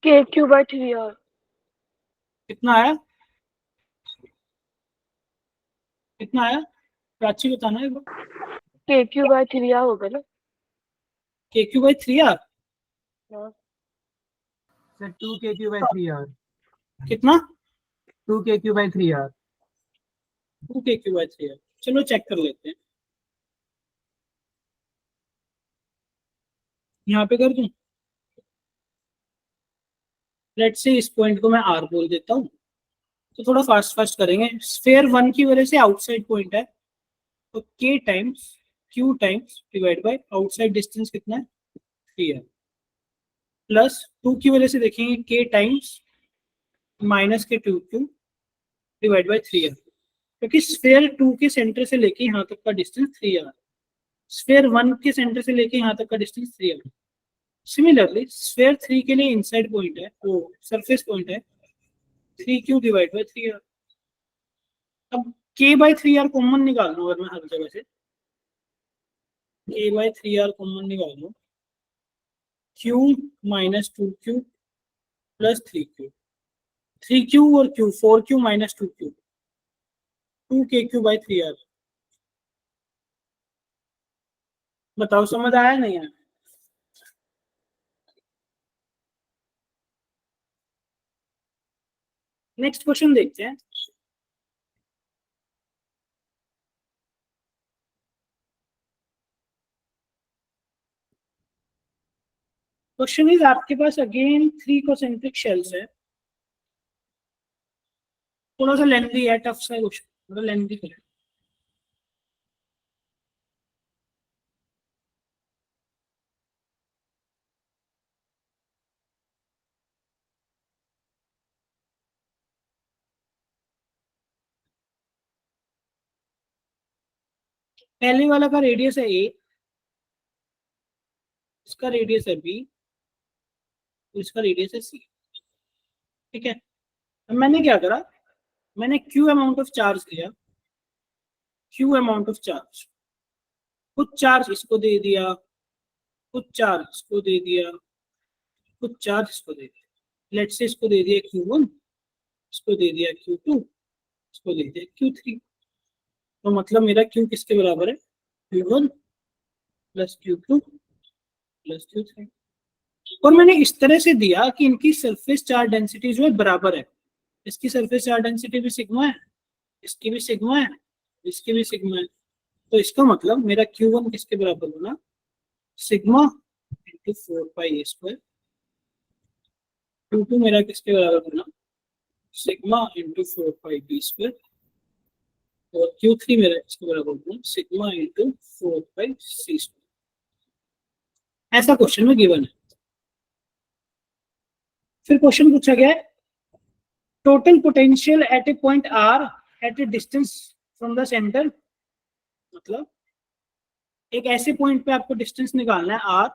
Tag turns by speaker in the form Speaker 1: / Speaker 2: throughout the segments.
Speaker 1: KQ/3R।
Speaker 2: कितना आया, कितना आया प्राची बताना एक बार।
Speaker 1: KQ/3R होगा ना।
Speaker 2: KQ/3R
Speaker 1: हाँ।
Speaker 3: Sir 2KQ/3R।
Speaker 2: कितना,
Speaker 3: 2KQ/3R।
Speaker 2: 2KQ/3R। चलो चेक कर लेते हैं, यहाँ पे कर दूं। लेट्स से इस पॉइंट को मैं R बोल देता हूँ, तो थोड़ा फास्ट फास्ट करेंगे। स्फेयर 1 की वजह से आउटसाइड पॉइंट है, तो K times Q times divide by outside distance कितना है 3 है, प्लस 2 की वजह से देखेंगे K टाइम्स माइनस के 2Q डिवाइड बाय 3 है, क्योंकि स्फेयर 2 के सेंटर से लेके यहाँ तक का डिस्टेंस 3 है, स्फेयर 1 के सेंटर से लेके यहाँ तक का डिस्टेंस 3 है। सिमिलरली स्फेयर 3 के लिए इनसाइड पॉइंट है, वो सरफेस पॉइंट है 3Q डिवाइड बाय 3R। अब K/3R कॉमन निकाल लूं, अगर मैं हर जगह से K/3R कॉमन निकाल लूं, Q minus 2Q plus 3Q, 3Q और Q 4Q minus 2Q 2KQ/3R। बताओ समझ आया नहीं आया। नेक्स्ट क्वेश्चन देखते हैं। क्वेश्चन इज, आपके पास अगेन 3 कॉन्सेंट्रिक शेल्स है, थोड़ा सा लेंथी है, टफ सा क्वेश्चन, थोड़ा लेंथी है। पहले वाला का रेडियस है A, इसका रेडियस है B, इसका रेडियस है C। ठीक है, अब मैंने क्या करा, मैंने Q अमाउंट ऑफ चार्ज लिया, Q अमाउंट ऑफ चार्ज, कुछ चार्ज इसको दे दिया, कुछ चार्ज इसको दे दिया, कुछ चार्ज इसको दे दिया। लेट्स से इसको दे दिया Q1, इसको दे दिया Q2, इसको दे दिया Q3। तो मतलब मेरा Q किसके बराबर है, Q1 plus Q2 plus Q3। और मैंने इस तरह से दिया कि इनकी सरफेस चार्ज डेंसिटी जो है बराबर है, इसकी सरफेस चार्ज डेंसिटी भी सिग्मा है, इसकी भी सिग्मा है, इसकी भी सिग्मा है। तो इसका मतलब मेरा Q1 किसके बराबर होना, सिग्मा इंटू 4πa²। Q2 मेरा किसके बराबर होना, सिग्मा इंटू 4πb²। और Q3 मेरा किसके बराबर होना, सिग्मा इंटू 4πc²। ऐसा क्वेश्चन में गिवन है। फिर क्वेश्चन पूछा गया है, total potential at a point R at a distance from the centre. मतलब एक ऐसे पॉइंट पे आपको डिस्टेंस निकालना है R,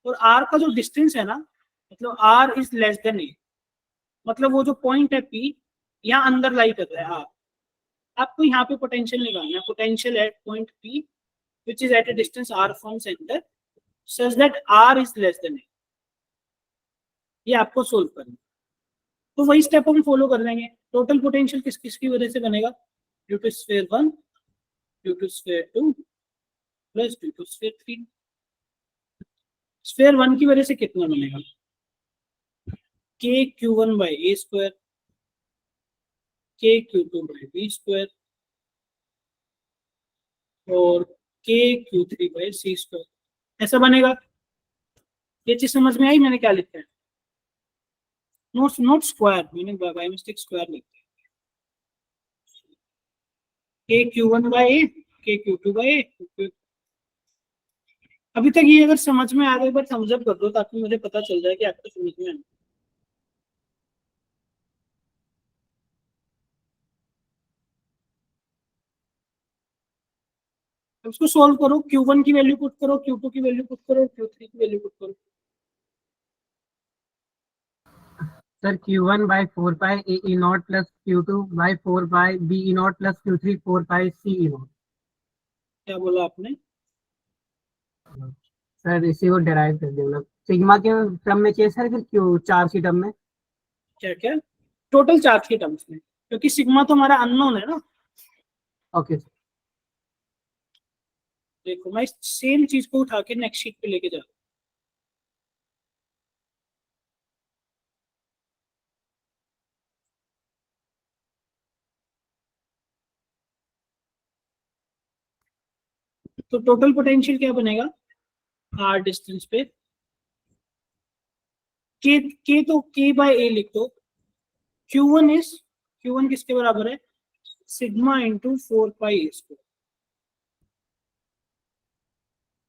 Speaker 2: और R का जो डिस्टेंस है ना, मतलब R is less than A, मतलब वो जो पॉइंट है P यहाँ अंदर लाई कर रहा है R, आपको यहाँ पे पोटेंशियल निकालना है, potential at point P which is at a distance R from center such that R is less than A। ये आपको सोल्व करना, तो वही स्टेप हम फॉलो कर लेंगे। टोटल पोटेंशियल किस किस की वजह से बनेगा, due to sphere 1, due to sphere 2 plus due to sphere 3। Sphere 1 की वजह से कितना बनेगा, KQ1/a², KQ2/b² और KQ3/c²। ऐसा बनेगा। ये चीज समझ में आई मैंने क्या लिखा है, नोट स्क्वायर, मैंने बाय मिस्टेक स्क्वायर लिखा है। KQ1/a, KQ2/a। अभी तक ये अगर समझ में आ गया, एक बार थम्स अप कर दो ताकि मुझे पता चल जाए कि आपको समझ में आया। उसको सोल्व करो, Q1 की वैल्यू पुट करो, Q2 की वैल्यू पुट करो, Q3 की वैल्यू पुट करो।
Speaker 3: Sir Q1/4πAe0 plus Q2/4πBe0 plus Q3 4πCe0।
Speaker 2: क्या बोला आपने,
Speaker 3: सर इसी को डेराइव कर देना। सिग्मा के टर्म में चाहिए सर, फिर क्यू चार्ज की टर्म में?
Speaker 2: क्या क्या? टोटल चार्ज के टर्म्स में, क्योंकि सिग्मा तो हमारा अननोन है ना।
Speaker 3: Okay sir.
Speaker 2: देखो मैं इस सेम चीज को उठा के नेक्स्ट शीट पे लेके जा रहा हूँ। तो टोटल पोटेंशियल क्या बनेगा आर डिस्टेंस पे? के तो के बाय ए लिख दो। Q1 किसके बराबर है? Sigma into 4 pi A square.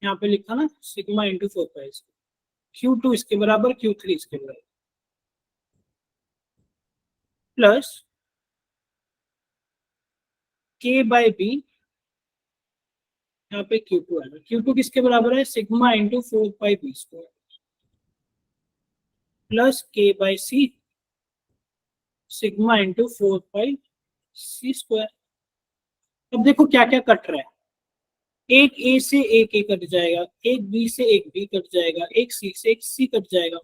Speaker 2: यहाँ पे लिखा ना sigma into 4 pi square. Q2 इसके बराबर, Q3 इसके बराबर, प्लस के बाय बी, यहाँ पे Q2 आएगा। Q2 किसके बराबर है? सिग्मा इंटू 4 पाई बी स्क्वायर, प्लस के बाय सी, सिग्मा इंटू 4 पाई सी स्क्वायर। अब देखो क्या क्या कट रहा है। एक ए से एक ए कट जाएगा, एक बी से एक बी कट जाएगा, एक सी से एक सी कट जाएगा।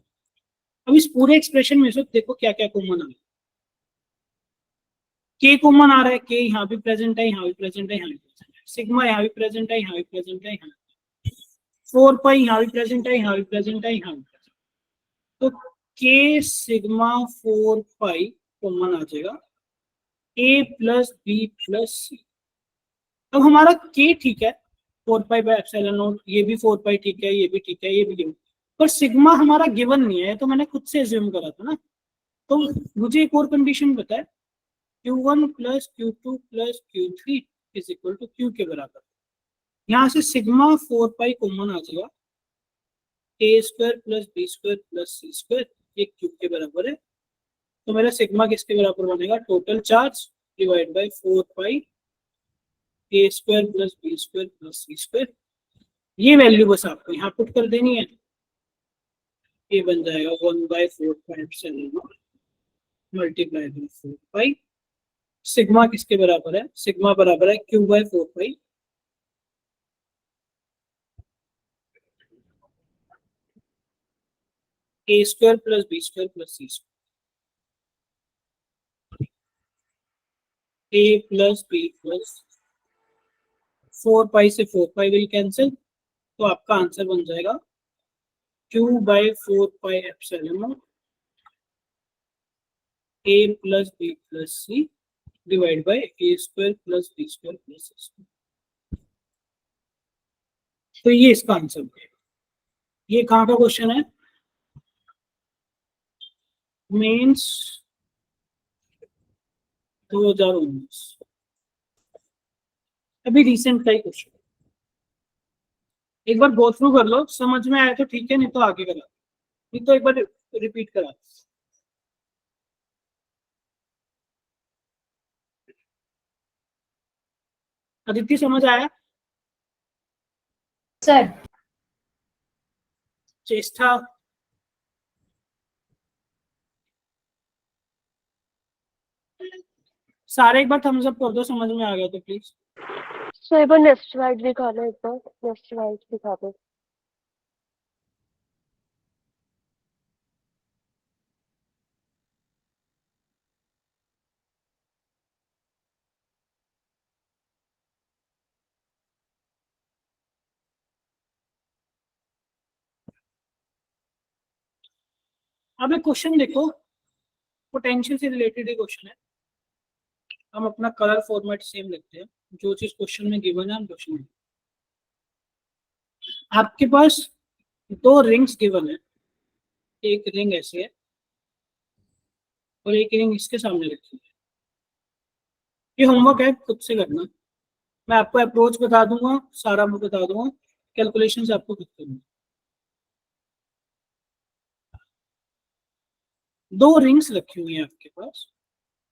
Speaker 2: अब इस पूरे एक्सप्रेशन में से देखो क्या क्या कॉमन आ रहा है। के कॉमन आ रहा है, के यहाँ भी प्रेजेंट है, यहाँ भी प्रेजेंट है, यहाँ भी प्रेजेंट है। सिग्मा यहाँ भी प्रेजेंट है, यहाँ भी प्रेजेंट है, यहाँ 4 पाई यहाँ भी प्रेजेंट है, यहाँ भी प्रेजेंट है, यहाँ भी प्रेजेंट। तो के सिग्मा 4 पाई कॉमन आ जाएगा, ए प्लस बी प्लस सी। अब हमारा के ठीक है, 4 पाई बाय एप्सिलॉन नॉट, ये भी 4 पाई ठीक है, ये भी ठीक है, ये भी गिवन। पर सिग्मा हमारा गिवन नहीं है, तो मैंने खुद से एज्यूम करा था ना। तो मुझे एक और कंडीशन पता है, Q1 plus Q2 plus Q3 is equal to Q के बराबर। यहाँ से सिग्मा 4 पाई कॉमन आ जाएगा, A square plus B square plus C square, ये Q के बराबर है। तो मेरा सिग्मा किसके बराबर बनेगा? Total charge divide by 4 pi A square plus B square plus C square. ये वैल्यू बस आपको यहाँ पुट कर देनी है। ये बन जाएगा 1/4 मल्टीप्लाई बाई 4 पाई। सिग्मा किसके बराबर है? सिग्मा बराबर है Q/4 pi A square plus B square plus C square. A plus B plus 4 pi से 4 पाई विल कैंसिल, तो आपका आंसर बन जाएगा Q/4 pi epsilon A plus B plus C divide by A square plus B square plus C square. तो ये इसका answer है। ये कहाँ का क्वेश्चन है? मेंस 2019, अभी रिसेंट का ही क्वेश्चन। एक बार गो थ्रू कर लो, समझ में आया तो ठीक है, नहीं तो आगे करा, नहीं तो एक बार रिपीट करा। अदिति समझ आया?
Speaker 4: सर
Speaker 2: चेष्टा? सारे एक बार थम्स अप कर दो, समझ में आ गया तो प्लीज।
Speaker 1: सो एक बार नेक्स्ट स्लाइड दिखा दो, एक बार नेक्स्ट स्लाइड दिखा दो।
Speaker 2: अब एक क्वेश्चन देखो, पोटेंशियल से रिलेटेड ही क्वेश्चन है। हम अपना कलर फॉर्मेट सेम लिखते हैं, जो चीज क्वेश्चन में गिवन है हम क्वेश्चन में। आपके पास दो रिंग्स गिवन है, एक रिंग ऐसे है और एक रिंग इसके सामने रखी है। ये होमवर्क है, खुद से करना। मैं आपको अप्रोच बता दूंगा, सारा मैं बता दूंगा, कैलकुलेशन आपको खुद करना। दो रिंग्स रखी हुई है आपके पास,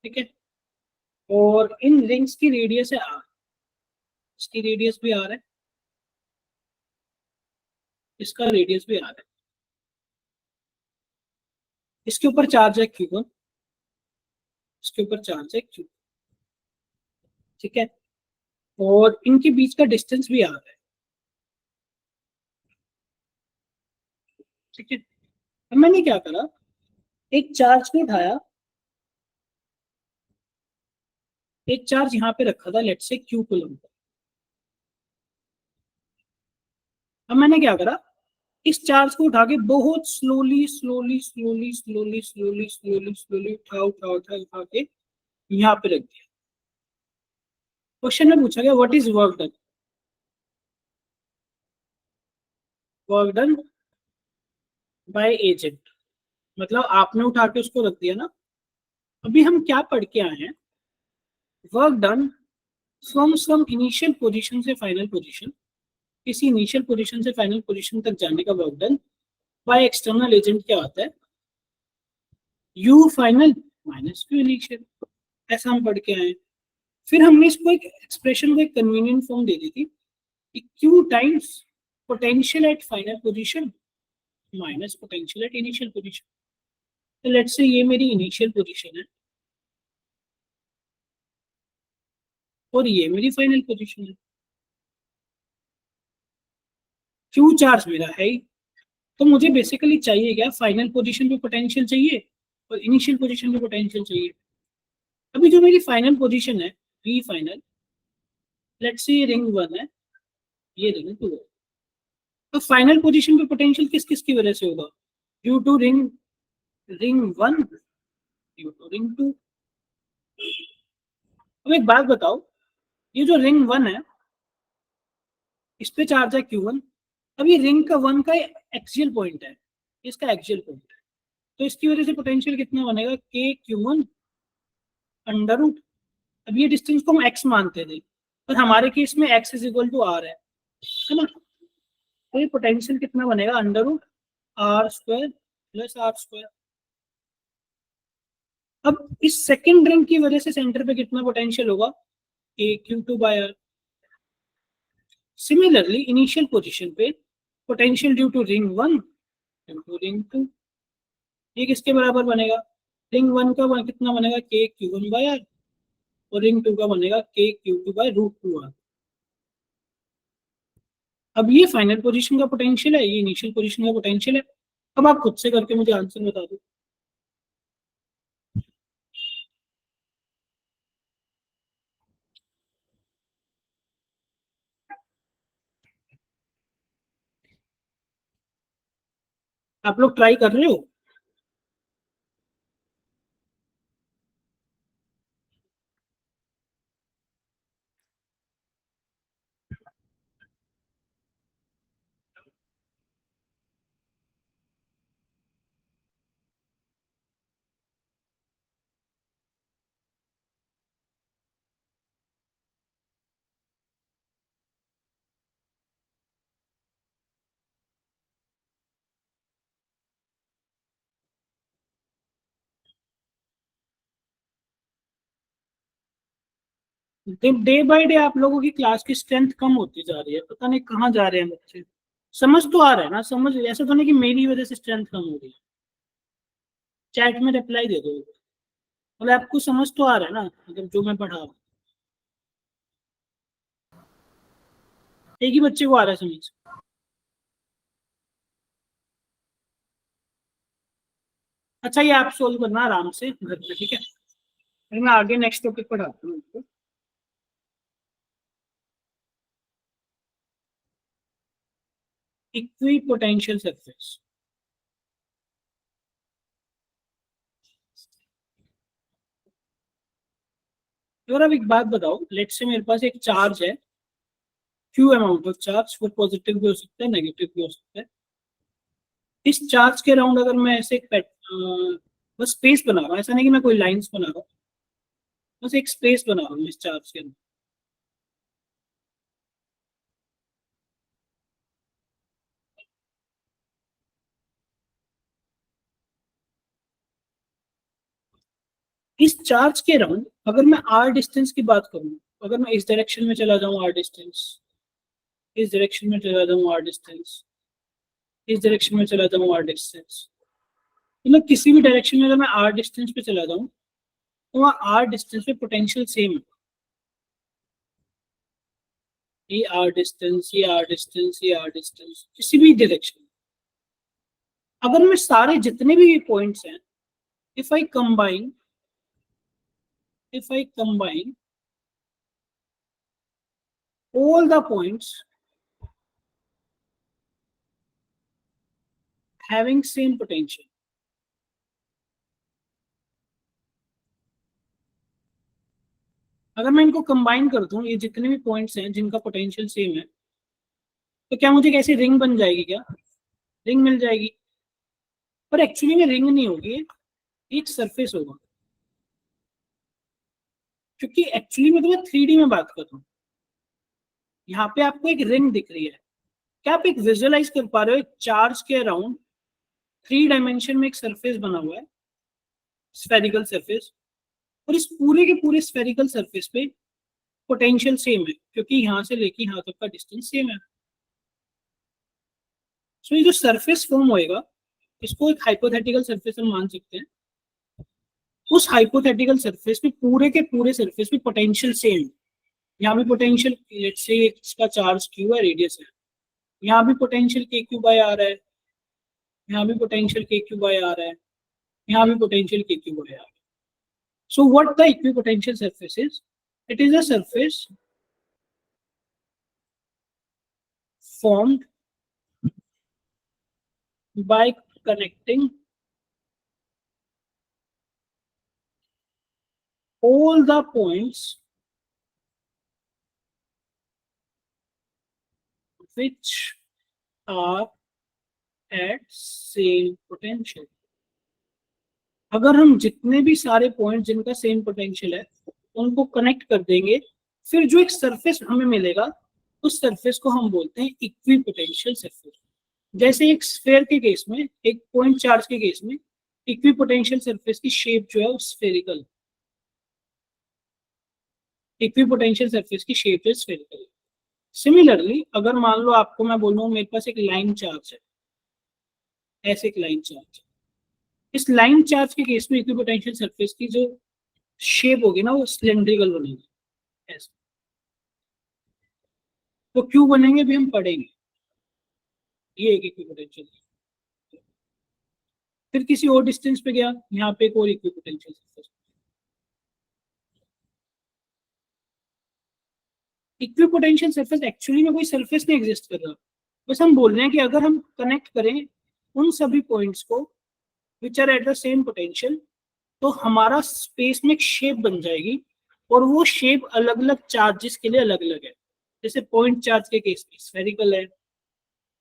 Speaker 2: ठीक है, और इन रिंग्स की रेडियस है आर। इसकी रेडियस भी आर है, इसका रेडियस भी आर है। इसके ऊपर चार्ज है Q1, इसके ऊपर चार्ज है Q, ठीक है, और इनके बीच का डिस्टेंस भी आर है। ठीक है। अब मैंने क्या करा, एक चार्ज को उठाया, एक चार्ज यहाँ पे रखा था, लेट्स से क्यू कूलम का। अब मैंने क्या करा, इस चार्ज को उठा के बहुत slowly slowly slowly slowly slowly slowly slowly उठा उठा उठा उठा के यहाँ पे रख दिया। क्वेश्चन में पूछा गया what is work done. Work done by agent, मतलब आपने उठा के उसको रख दिया ना। अभी हम क्या पढ़ के आए हैं, work done from some initial position से फाइनल पोजीशन, किसी इनिशियल पोजीशन से फाइनल पोजीशन तक जाने का work done by external agent क्या होता है, U final minus Q initial, ऐसा हम पढ़ के आए हैं। फिर हमने इसको एक एक्सप्रेशन को एक कन्वीनियंट फॉर्म दे दी थी कि Q times potential at final position minus potential at initial position. तो लेट्स से ये मेरी इनिशियल पोजीशन है और ये मेरी फाइनल पोजीशन है। क्यू चार्ज मेरा है ही, तो मुझे बेसिकली चाहिए क्या, फाइनल पोजीशन पे पोटेंशियल चाहिए और इनिशियल पोजीशन पे पोटेंशियल चाहिए। अभी जो मेरी फाइनल पोजीशन है वी फाइनल, लेट्स से ये रिंग 1 है, ये रिंग 2 है। तो फाइनल पोजीशन पे पोटेंशियल किस किस की वजह से होगा, due to ring 1, due to ring 2। अब एक बात बताओ, ये जो रिंग 1 है इस पे चार्ज है Q1। अब ये रिंग का 1 का एक्सियल पॉइंट है, इसका एक्सियल पॉइंट है, तो इसकी वजह से पोटेंशियल कितना बनेगा, के Q1 अंडर रूट। अब ये डिस्टेंस को हम x मानते थे, पर हमारे केस में x is equal to r है ना। तो ये पोटेंशियल कितना बनेगा, under root R square plus R square. अब इस सेकेंड रिंग की वजह से सेंटर पे कितना पोटेंशियल होगा, K Q2 by R. Similarly initial position पे potential due to ring 1 due to ring 2, ये किसके बराबर बनेगा, रिंग 1 का कितना बनेगा, के Q1 बाय आर, और रिंग 2 का बनेगा के Q2 बाय रूट 2 आर। अब ये फाइनल पोजीशन का पोटेंशियल है, ये इनिशियल पोजीशन का पोटेंशियल है। अब आप खुद से करके मुझे आंसर बता दो। आप लोग ट्राई कर रहे हो, डे बाय डे आप लोगों की क्लास की स्ट्रेंथ कम होती जा रही है, पता नहीं कहाँ जा रहे हैं बच्चे। समझ तो आ रहा है ना, समझ ऐसा तो नहीं कि मेरी वजह से स्ट्रेंथ कम हो रही है। चैट में रिप्लाई दे दो, मतलब आपको समझ तो आ रहा है ना, मतलब जो मैं पढ़ा रहा हूँ। एक ही बच्चे को आ रहा है समझ। अच्छा ये आप सोल्व करना आराम से घर पे, ठीक है। फिर मैं आगे नेक्स्ट टॉपिक पढ़ाता हूँ आपको। Equi potential surface. अगर आप एक बात बताओ, लेट्स से मेरे पास एक चार्ज है, क्यू अमाउंट ऑफ चार्ज, वो पॉजिटिव भी हो सकता है नेगेटिव भी हो सकता है। इस चार्ज के अराउंड अगर मैं ऐसे एक बस स्पेस बना रहा हूँ, ऐसा नहीं कि मैं कोई लाइंस बना रहा हूँ, बस एक स्पेस बना रहा हूँ इस चार्ज के अंदर। इस चार्ज के अराउंड अगर मैं आर डिस्टेंस की बात करूँ, अगर मैं इस डायरेक्शन में चला जाऊँ आर डिस्टेंस, इस डायरेक्शन में चला जाऊँ आर डिस्टेंस, इस डायरेक्शन में चला जाऊँ आर डिस्टेंस, मतलब किसी भी डायरेक्शन में अगर मैं आर डिस्टेंस पे चला जाऊँ तो वहाँ आर डिस्टेंस पे पोटेंशियल सेम है। ये आर डिस्टेंस, ये आर डिस्टेंस, ये आर डिस्टेंस, किसी भी डायरेक्शन। अगर मैं सारे जितने भी पॉइंट्स हैं, if I combine all the points having same potential, अगर मैं इनको कंबाइन कर दूं, ये जितने भी पॉइंट्स हैं जिनका पोटेंशियल सेम है, तो क्या मुझे कैसी रिंग बन जाएगी? क्या रिंग मिल जाएगी? पर एक्चुअली में रिंग नहीं होगी, एक सरफेस होगा, क्योंकि एक्चुअली में तो मैं 3D में बात कर रहा हूँ। यहाँ पे आपको एक रिंग दिख रही है, क्या आप एक विजुअलाइज कर पा रहे हो? एक चार्ज के अराउंड 3 डायमेंशन में एक सरफेस बना हुआ है, स्फेरिकल सरफेस, और इस पूरे के पूरे स्फेरिकल सरफेस पे पोटेंशियल सेम है, क्योंकि यहाँ से लेके यहाँ तक का डिस्टेंस सेम है। सो ये जो सरफेस फॉर्म होएगा, इसको एक हाइपोथेटिकल सरफेस हम मान सकते हैं। उस हाइपोथेटिकल सरफेस पे पूरे के पूरे सरफेस पे पोटेंशियल सेम है। यहाँ भी पोटेंशियल, लेट्स से इसका चार्ज क्यू है, रेडियस है, यहाँ भी पोटेंशियल के क्यू बाय आर है, यहाँ भी पोटेंशियल के क्यू बाय आर है, यहाँ भी पोटेंशियल के क्यू बाय आर है। So what the equipotential surface is? It is a surface formed by connecting all the points which are at same potential. अगर हम जितने भी सारे पॉइंट जिनका सेम पोटेंशियल है उनको कनेक्ट कर देंगे, फिर जो एक सरफेस हमें मिलेगा, उस सरफेस को हम बोलते हैं इक्विपोटेंशियल सरफेस। जैसे एक स्फेयर के केस में, एक पॉइंट चार्ज के केस में, इक्विपोटेंशियल सरफेस की शेप जो है वो स्फेरिकल, इक्विपोटेंशियल सरफेस की शेप है स्फेरिकल। सिमिलरली अगर मान लो आपको मैं बोलूँ मेरे पास एक लाइन चार्ज है, ऐसे एक लाइन चार्ज, इस लाइन चार्ज के केस में इक्विपोटेंशियल सरफेस की जो शेप होगी ना, वो सिलेंड्रिकल बनेगी, ऐसे। तो क्यों बनेंगे भी हम पढ़ेंगे। ये एक इक्विपोटेंशियल। फिर किसी और डिस्टेंस पे गया, यहाँ पे एक और equipotential surface. Equipotential surface actually में कोई सरफेस नहीं एग्जिस्ट कर रहा, बस हम बोल रहे हैं कि अगर हम कनेक्ट करें उन सभी पॉइंट्स को which are at the same potential, तो हमारा स्पेस में एक शेप बन जाएगी, और वो शेप अलग अलग चार्जेस के लिए अलग अलग है। जैसे पॉइंट चार्ज के केस में स्फेरिकल है,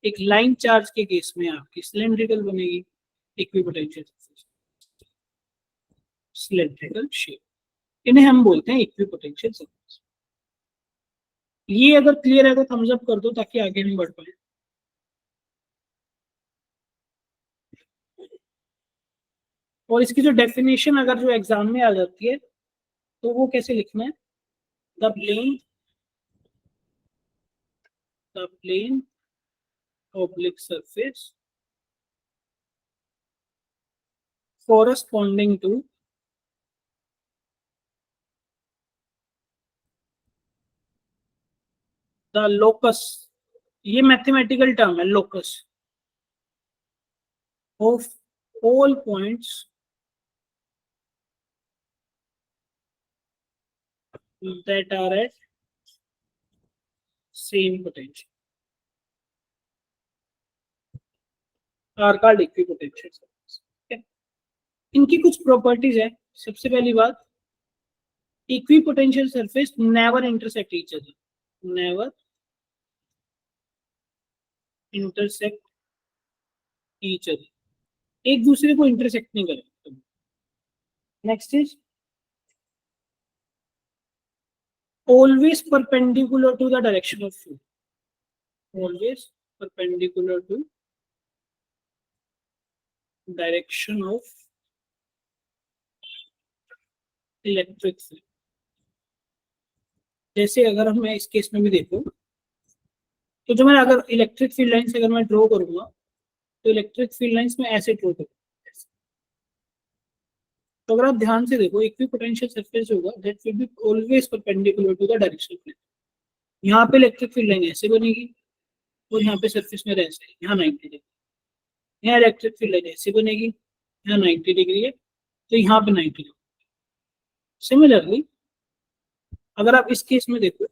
Speaker 2: एक लाइन चार्ज के केस में आपकी सिलेंड्रिकल बनेगी, इक्विपोटेंशियल सिलेंड्रिकल शेप, इन्हें हम बोलते हैं इक्विपोटेंशियल सरफेस। ये अगर क्लियर है तो थम्स अप कर दो ताकि आगे हम बढ़ पाए। और इसकी जो डेफिनेशन अगर जो एग्जाम में आ जाती है तो वो कैसे लिखना है? The plane oblique surface corresponding to the locus, ये मैथमेटिकल टर्म है, locus of all points that are at same potential are called equipotential surface। इनकी कुछ प्रॉपर्टीज है। सबसे पहली बात, equipotential surface never intersect each other, never intersect each other, एक दूसरे को इंटरसेक्ट नहीं करेंगे। Next is always perpendicular to the direction of flow, always perpendicular to direction of electric field. जैसे अगर हम इस केस में भी देखो, तो जो मैं अगर इलेक्ट्रिक फील्ड लाइंस अगर मैं ड्रॉ करूंगा, तो इलेक्ट्रिक फील्ड लाइंस में ऐसे ड्रॉ करूंगा। तो अगर आप ध्यान से देखो, इक्विपोटेंशियल सरफेस होगा that will be always perpendicular to the direction of flow. यहाँ पे इलेक्ट्रिक फील्ड लाइन ऐसे बनेगी और यहाँ पे सरफेस में ऐसे, यहाँ 90 डिग्री। यहाँ इलेक्ट्रिक फील्ड ऐसी बनेगी, यहाँ 90 डिग्री है तो यहाँ पे 90 डिग्री। सिमिलरली अगर आप इस केस में देखो,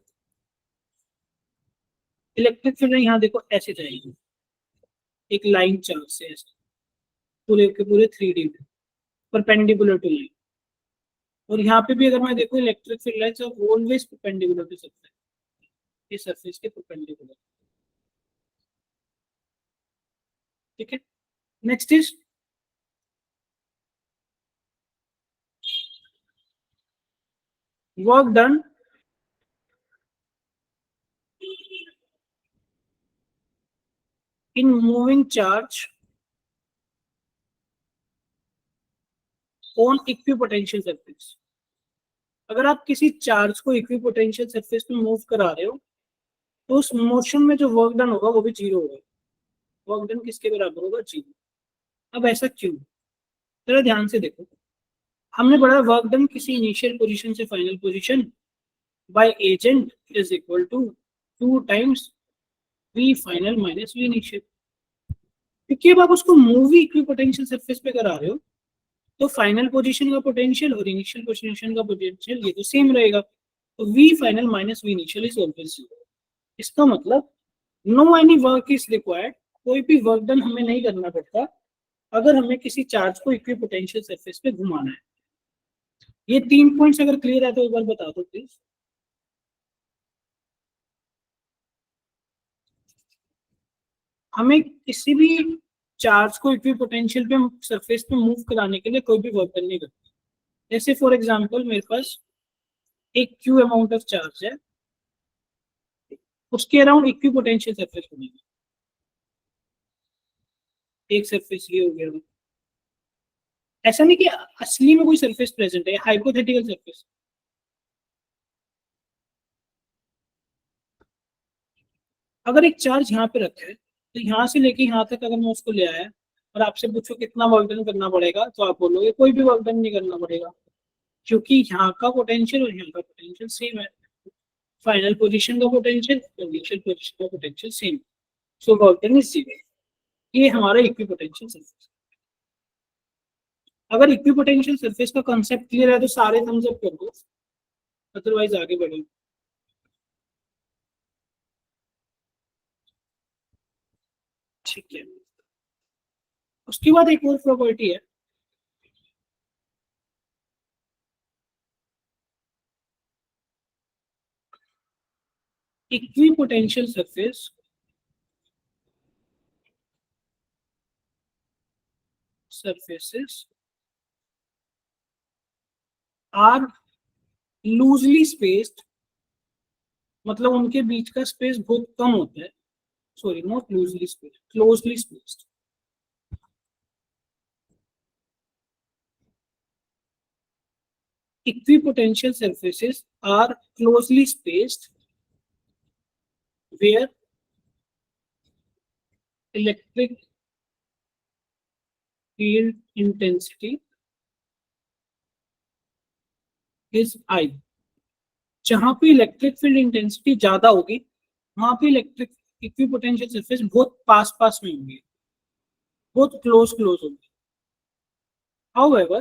Speaker 2: इलेक्ट्रिक फील्ड यहाँ देखो ऐसे जाएगी, एक लाइन चार्ज से ऐसे पूरे के पूरे 3D में परपेंडिकुलर टू लाइन। और यहाँ पे भी अगर मैं देखूँ electric field lines are always perpendicular to surface, ये सरफेस के परपेंडिकुलर। ठीक है, next is work done in moving charge on equipotential surface. अगर आप किसी चार्ज को इक्विपोटेंशियल सरफेस पे मूव करा रहे हो तो उस मोशन में जो वर्क डन होगा वो भी जीरो होगा। वर्क डन किसके बराबर होगा? जीरो। अब ऐसा क्यों? जरा ध्यान से देखो, हमने पढ़ा वर्क डन किसी इनिशियल पोजीशन से final position by agent is equal to 2 times v final minus v initial. क्योंकि अब आप उसको मूव इक्विपोटेंशियल सरफेस पे करा रहे हो तो फाइनल पोजीशन का पोटेंशियल और इनिशियल पोजीशन का पोटेंशियल ये तो सेम रहेगा, तो v final minus v initial is always zero. इसका मतलब no any work is required, कोई भी वर्क डन हमें नहीं करना पड़ता अगर हमें किसी चार्ज को इक्विपोटेंशियल सरफेस पे घुमाना है। ये 3 पॉइंट्स अगर क्लियर है तो एक बार बता दो प्लीज। हमें किसी भी चार्ज को इक्विपोटेंशियल पे सरफेस पे मूव कराने के लिए कोई भी वर्क डन नहीं करता। जैसे फॉर एग्जांपल मेरे पास एक क्यू अमाउंट ऑफ चार्ज है, उसके अराउंड इक्विपोटेंशियल सरफेस बनेगी। एक सरफेस ये हो गया, ऐसा नहीं कि असली में कोई सरफेस प्रेजेंट है, हाइपोथेटिकल सरफेस। अगर एक चार्ज यहाँ पे रखा है तो यहाँ से लेके यहाँ तक अगर मैं उसको ले आया और आपसे पूछो कितना वर्क डन करना पड़ेगा तो आप बोलोगे कोई भी वर्क डन नहीं करना पड़ेगा, क्योंकि यहाँ का पोटेंशियल और यहाँ का पोटेंशियल सेम है। फाइनल पोजीशन का पोटेंशियल और इनिशियल पोजीशन का potential same, so work done is zero. ये हमारा इक्विपोटेंशियल सरफेस। अगर इक्विपोटेंशियल सरफेस का कांसेप्ट क्लियर है तो सारे थम्स अप कर दो, अदरवाइज आगे बढ़ो। ठीक है, उसके बाद एक और प्रॉपर्टी है, equipotential surface surfaces are loosely spaced, मतलब उनके बीच का स्पेस बहुत कम होता है। Sorry, not loosely spaced, closely spaced. Equipotential surfaces are closely spaced where electric field intensity is I। जहां पे इलेक्ट्रिक फील्ड इंटेंसिटी ज्यादा होगी वहां पे इलेक्ट्रिक इक्विपोटेंशियल सरफेस बहुत पास पास में होंगे, बहुत क्लोज होंगे। However,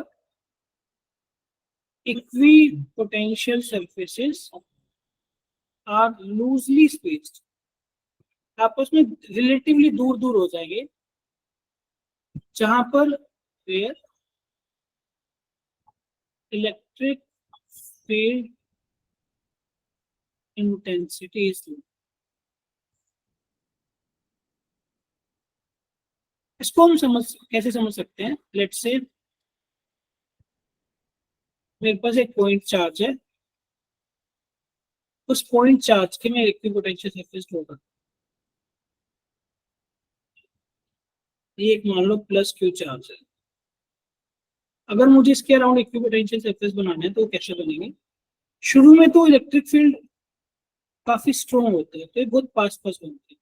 Speaker 2: equipotential surfaces are loosely spaced, आपस में रिलेटिवली दूर दूर हो जाएंगे, जहां पर where electric field intensity is low। इसको हम कैसे समझ सकते हैं? लेट्स से मेरे पास एक पॉइंट चार्ज है, उस पॉइंट चार्ज के मैं इक्विपोटेंशियल सरफेस ड्रॉ करता हूं। ये एक मान लो प्लस क्यू चार्ज है। अगर मुझे इसके अराउंड इक्विपोटेंशियल सरफेस बनाना है तो कैसे बनेंगे? शुरू में तो इलेक्ट्रिक फील्ड काफी स्ट्रॉन्ग होते हैं तो ये बहुत पास पास बनते हैं।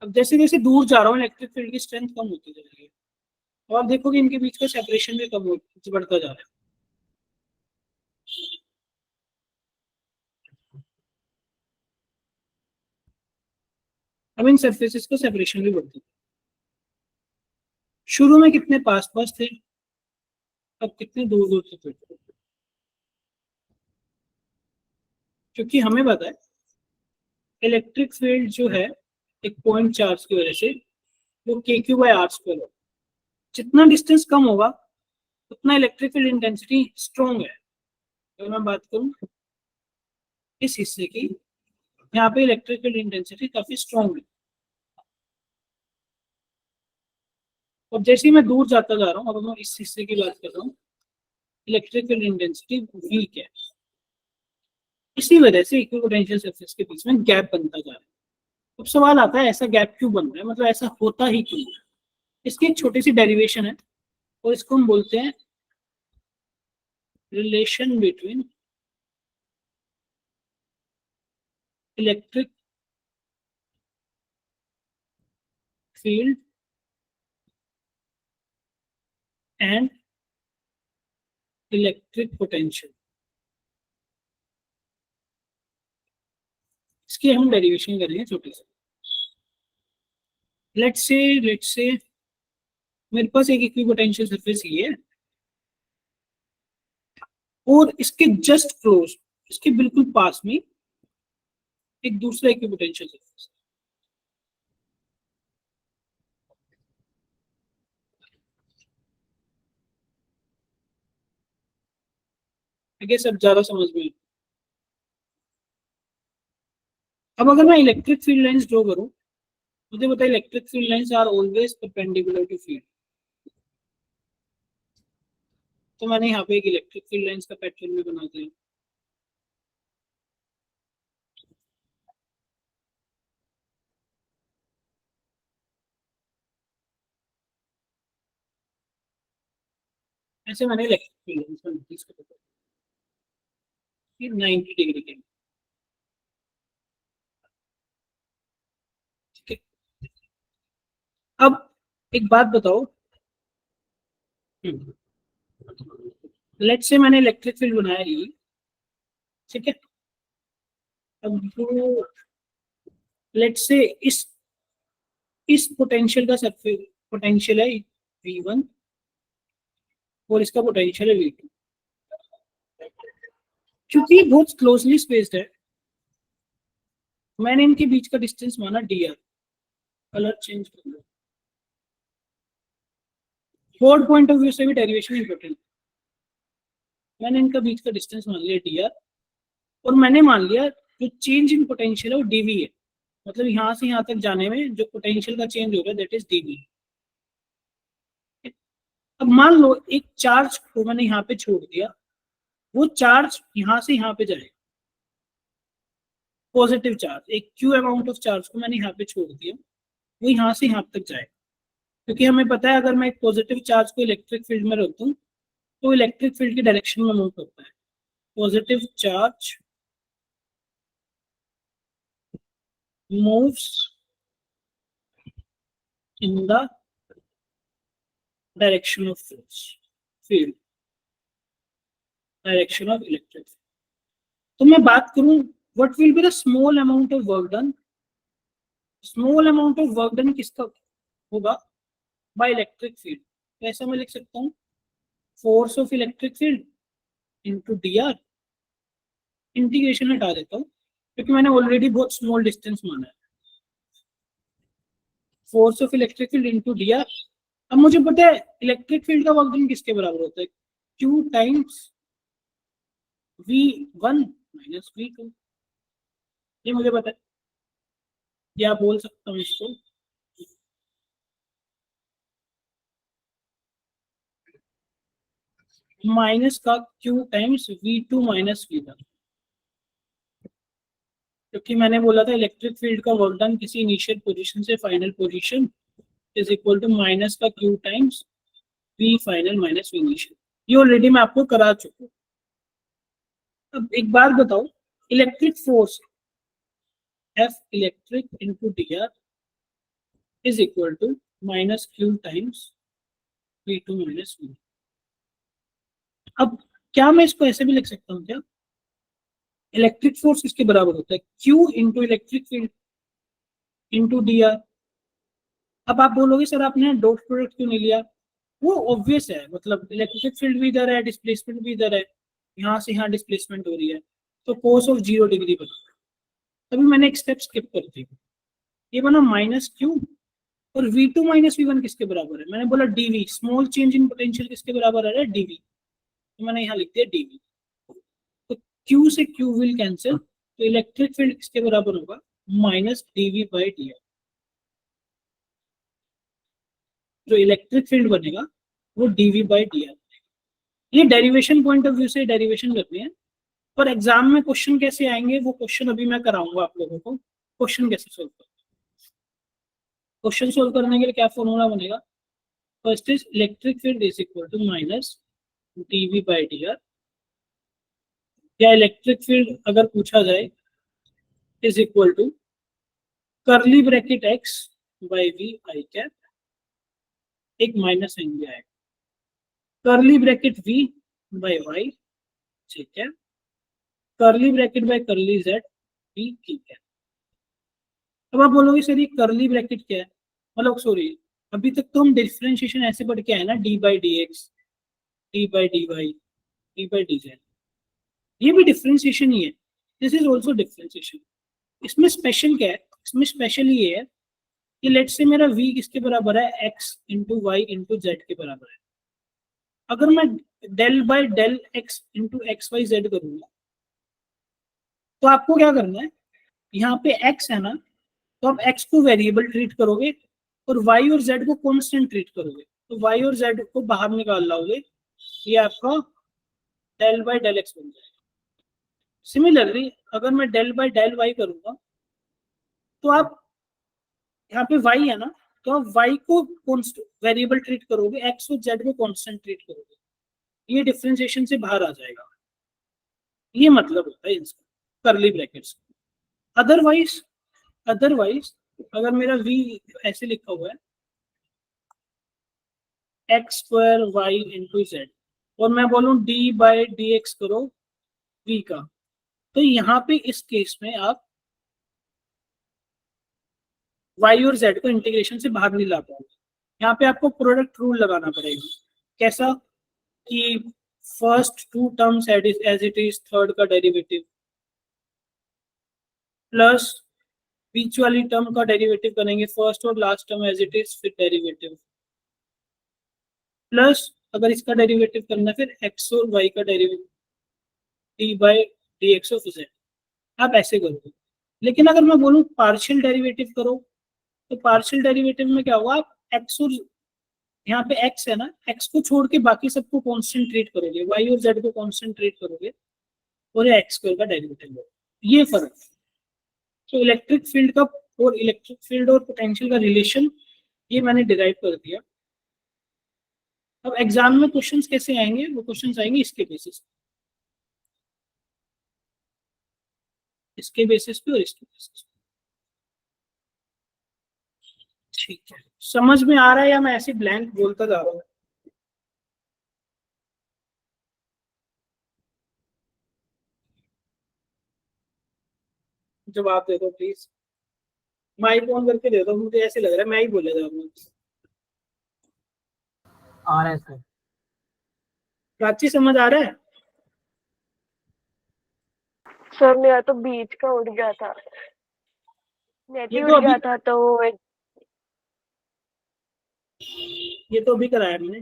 Speaker 2: अब जैसे जैसे दूर जा रहा हूँ इलेक्ट्रिक फील्ड की स्ट्रेंथ कम होती जा रही है और आप देखोगे इनके बीच का सेपरेशन भी कम बढ़ता जा रहा है। अब इन सरफेसेस को सेपरेशन भी बोलते हैं। शुरू में कितने पास पास थे, अब कितने दूर दूर थे, क्योंकि हमें पता है इलेक्ट्रिक फील्ड जो है एक पॉइंट चार्ज की वजह से वो के क्यू बाई आर स्क्वायर होगा। जितना डिस्टेंस कम होगा उतना इलेक्ट्रिक फील्ड इंटेंसिटी स्ट्रॉन्ग है। तो मैं बात करूं इस हिस्से की, यहाँ पे इलेक्ट्रिक फील्ड इंटेंसिटी काफी स्ट्रॉन्ग है। और जैसे ही मैं दूर जाता जा रहा हूँ, अब मैं इस हिस्से की बात कर रहा हूँ, इलेक्ट्रिक फील्ड इंटेंसिटी वीक है। इसी वजह से इक्विपोटेंशियल सरफेस के बीच में गैप बनता जा रहा है। अब सवाल आता है ऐसा गैप क्यों बन रहा है, मतलब ऐसा होता ही क्यों है। इसकी एक छोटी सी डेरिवेशन है और इसको हम बोलते हैं relation between electric field and electric potential. इसकी हम डेरिवेशन करेंगे छोटी सी। लेट्स से मेरे पास एक इक्विपोटेंशियल सरफेस ये है और इसके जस्ट क्लोज, इसके बिल्कुल पास में एक दूसरा इक्विपोटेंशियल सरफेस। ठीक है, सब ज्यादा समझ में। अब अगर मैं इलेक्ट्रिक फील्ड लाइंस ड्रॉ करूं, मुझे पता है electric field lines are always perpendicular to field. तो मैंने यहाँ पे एक इलेक्ट्रिक फील्ड लाइंस का पैटर्न भी बना दिया। ऐसे मैंने इलेक्ट्रिक फील्ड लाइंस का नोटिस कर 90 डिग्री के। ठीक है, अब एक बात बताओ, लेट्स से मैंने इलेक्ट्रिक फील्ड बनाया ये, ठीक है। अब जो लेट्स से इस पोटेंशियल का सरफेस पोटेंशियल है V1 और इसका पोटेंशियल है V2। क्योंकि बहुत क्लोजली स्पेस्ड है, मैंने इनके बीच का डिस्टेंस माना dr। कलर चेंज कर लो, फोर्ड पॉइंट ऑफ व्यू से भी डेरिवेशन इंपॉर्टेंट। मैंने इनका बीच का डिस्टेंस मान लिया dr और मैंने मान लिया जो चेंज इन पोटेंशियल है वो dv है। मतलब यहाँ से यहाँ तक जाने में जो पोटेंशियल का चेंज हो रहा है दैट इज dv। अब मान लो एक चार्ज को मैंने यहाँ पे छोड़ दिया, वो चार्ज यहाँ से यहाँ पे जाएगा, पॉजिटिव चार्ज, एक क्यू अमाउंट ऑफ चार्ज को मैंने यहाँ पे छोड़ दिया, वो यहाँ से यहाँ तक जाएगा। क्योंकि हमें पता है अगर मैं एक पॉजिटिव चार्ज को इलेक्ट्रिक फील्ड में रखता हूँ तो इलेक्ट्रिक फील्ड की डायरेक्शन में मूव करता है। Positive charge moves in the direction of field, direction of electric. तो मैं बात करूं what will be the small amount of work done. Small amount of work done किसका होगा, बाय इलेक्ट्रिक फील्ड। कैसे मैं लिख सकता हूँ, force of electric field into dr। Integration हटा देता हूँ क्योंकि मैंने ऑलरेडी बहुत स्मॉल डिस्टेंस माना है। Force of electric field into dr। अब मुझे पता है इलेक्ट्रिक फील्ड का वर्क डन किसके बराबर होता है, q times v1 minus v2। ये मुझे पता है, या बोल सकता हूँ इसको माइनस का q times v2 minus v1। क्योंकि मैंने बोला था इलेक्ट्रिक फील्ड का वर्क डन किसी इनिशियल पोजीशन से final position is equal to minus का q times v final minus v initial. ये ऑलरेडी मैं आपको करा चुका हूँ। अब एक बात बताओ, electric force F electric into dr is equal to minus q times v2 minus v। अब क्या मैं इसको ऐसे भी लिख सकता हूँ क्या, इलेक्ट्रिक फोर्स किसके बराबर होता है, q into electric field. Into D R. अब आप बोलोगे सर आपने डॉट प्रोडक्ट क्यों नहीं लिया? वो ऑब्वियस है, मतलब इलेक्ट्रिक फील्ड भी इधर है, डिस्प्लेसमेंट भी इधर है, यहाँ से यहाँ डिस्प्लेसमेंट हो रही है, तो कोस ऑफ 0 डिग्री बना। तभी मैंने एक स्टेप स्किप कर दी, ये बना माइनस क्यू, और V2 माइनस V1 किसके बराबर है? मैंने बोला dV, small change in potential किसके बराबर है? dV, तो मैंने यहाँ लिख दिया dV। तो Q से Q विल कैंसिल, तो इलेक्ट्रिक फील्ड किसके बराबर होगा? Minus dV by D are. जो इलेक्ट्रिक फील्ड बनेगा वो dV बाई डी आर। ये डेरिवेशन पॉइंट ऑफ व्यू से डेरिवेशन करनी है, पर एग्जाम में क्वेश्चन कैसे आएंगे वो क्वेश्चन अभी मैं कराऊंगा आप लोगों को। क्वेश्चन कैसे सोल्व करना, क्वेश्चन सोल्व करने के लिए क्या फॉर्मूला बनेगा? First is electric field is equal to minus dV by D R, या इलेक्ट्रिक फील्ड अगर पूछा जाए is equal to curly bracket x by v I cap, एक माइनस साइन भी आएगा, curly bracket v by y, ठीक है, curly bracket by curly z v ठीक है। अब आप बोलोगे सर ये कर्ली ब्रैकेट क्या है? मतलब सॉरी, अभी तक तो हम डिफरेंशिएशन ऐसे पढ़ के आए ना, d by D X, D by D Y, D by D Z, ये भी डिफरेंशिएशन ही है, दिस इज ऑल्सो डिफरेंशिएशन। इसमें स्पेशल क्या है? इसमें स्पेशल ये है कि लेट से मेरा v किसके बराबर है? x into Y into Z के बराबर है। अगर मैं del by del x into X Y Z करूंगा, तो आपको क्या करना है? यहाँ पे x है ना, तो आप x को वेरिएबल ट्रीट करोगे और y और z को कांस्टेंट ट्रीट करोगे, तो y और z को बाहर निकाल लाओगे, ये आपका डेल बाई डेल एक्स बन जाएगा। सिमिलरली अगर मैं डेल बाई डेल वाई करूंगा, तो आप यहाँ पे y है ना, तो आप y को वेरिएबल ट्रीट करोगे, x और z को कांस्टेंट ट्रीट करोगे, ये डिफरेंशिएशन से बाहर आ जाएगा। ये मतलब होता है इसका कर्ली ब्रैकेट्स। अदरवाइज अगर मेरा v ऐसे लिखा हुआ है X square Y into Z, और मैं बोलूं d बाई डी एक्स करो v का, तो यहाँ पे इस केस में आप y और z को इंटीग्रेशन से बाहर नहीं ला पाओगे। यहाँ पे आपको प्रोडक्ट रूल लगाना पड़ेगा। कैसा? कि first two terms as it is, third का डेरिवेटिव, प्लस बीच वाली टर्म का डेरिवेटिव करेंगे, फर्स्ट और last term as it is, फिर डेरिवेटिव, प्लस अगर इसका डेरिवेटिव करना है फिर x और y का derivative d by D x of z। आप ऐसे करोगे। लेकिन अगर मैं बोलूँ पार्शियल डेरिवेटिव करो, तो पार्शियल डेरिवेटिव में क्या होगा? आप x और यहाँ पे x है ना, x को छोड़ के बाकी सबको कांस्टेंट ट्रीट करोगे, y और z को कांस्टेंट ट्रीट करोगे, और ये x स्क्वायर का डेरिवेटिव होगा। ये फर्क है। तो इलेक्ट्रिक फील्ड का और इलेक्ट्रिक फील्ड और पोटेंशियल का रिलेशन ये मैंने डिराइव कर दिया। अब एग्जाम में क्वेश्चंस कैसे आएंगे? वो क्वेश्चंस आएंगे इसके बेसिस पे, इसके बेसिस पे और इसके बेसिस पे। ठीक है, समझ में आ रहा है या मैं ऐसे ब्लैंक बोलता जा रहा हूँ? जवाब दे दो प्लीज, माइक ऑन करके दे दो, मुझे ऐसे लग रहा है मैं ही बोले जा रहा हूँ।
Speaker 3: आ रहा है सर।
Speaker 2: प्राची समझ आ रहा है?
Speaker 1: सर मेरा तो बीच का उड़ गया था, नेट ही
Speaker 2: ये
Speaker 1: उड़
Speaker 2: तो
Speaker 1: गया
Speaker 2: अभी
Speaker 1: था, तो
Speaker 2: ये तो अभी कराया मैंने।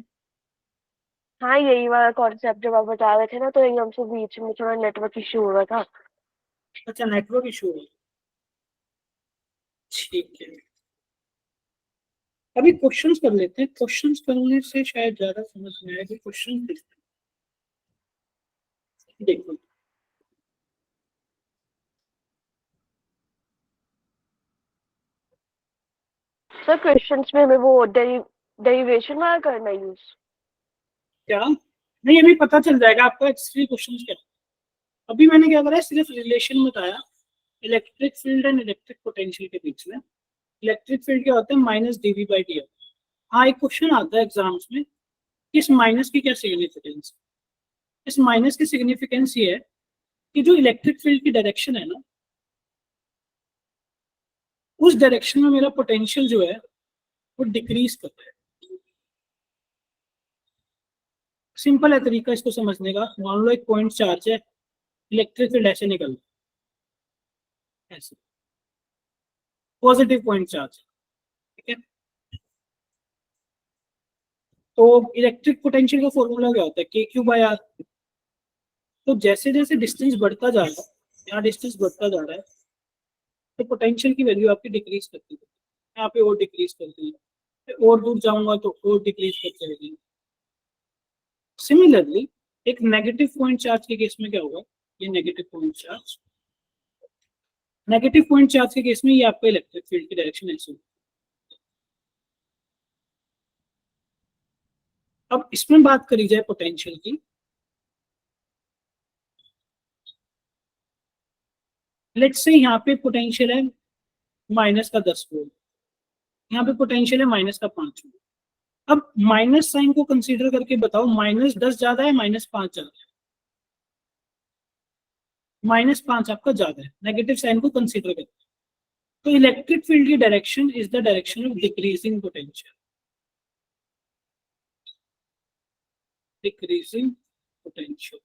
Speaker 1: हाँ यही वाला कॉन्सेप्ट जब आप बता रहे थे ना, तो एकदम से बीच में थोड़ा नेटवर्क इश्यू हो रहा था।
Speaker 2: अच्छा, नेटवर्क इशू है, ठीक है। अभी क्वेश्चंस कर लेते हैं, क्वेश्चंस करने से शायद ज्यादा समझ में आएगा। क्वेश्चन देखो,
Speaker 1: सर क्वेश्चंस में हमें वो डेरिवेशन वाला करना यूज।
Speaker 2: क्या नहीं, अभी पता चल जाएगा आपको एक्चुअली क्वेश्चंस क्या। अभी मैंने क्या करा है, सिर्फ रिलेशन बताया electric field and electric potential के बीच में। इलेक्ट्रिक फील्ड क्या होता है? Minus DV by D R. हाँ, एक क्वेश्चन आता है एग्जाम्स में, इस माइनस की क्या सिग्निफिकेंस? इस माइनस की सिग्निफिकेंस ये है कि जो इलेक्ट्रिक फील्ड की डायरेक्शन है ना, उस डायरेक्शन में मेरा पोटेंशियल जो है वो डिक्रीज करता है। सिंपल है तरीका इसको समझने का। मान लो एक पॉइंट चार्ज है, इलेक्ट्रिक फील्ड ऐसे निकल रहा है, ऐसे पॉजिटिव पॉइंट चार्ज, ठीक है। तो इलेक्ट्रिक पोटेंशियल का फॉर्मूला क्या होता है, के क्यू बाय आर। तो जैसे जैसे डिस्टेंस बढ़ता जा रहा है, यहाँ डिस्टेंस बढ़ता जा रहा है, तो पोटेंशियल की वैल्यू आपकी डिक्रीज करती है, यहाँ पे और डिक्रीज करती है, और दूर जाऊंगा तो और डिक्रीज करते रहेगी। सिमिलरली एक नेगेटिव पॉइंट चार्ज के केस में क्या होगा, ये negative point charge, negative point charge के केस में ये आपका इलेक्ट्रिक फील्ड की डायरेक्शन ऐसे होगी। अब इसमें बात करी जाए पोटेंशियल की, लेट्स से यहाँ पे पोटेंशियल है माइनस का 10 वोल्ट, यहाँ पे पोटेंशियल है माइनस का 5 वोल्ट। अब माइनस साइन को कंसीडर करके बताओ, -10 ज्यादा है -5 ज्यादा है? -5 आपका ज्यादा है, नेगेटिव साइन को कंसीडर करके। तो इलेक्ट्रिक फील्ड की direction is the direction of decreasing potential, decreasing potential.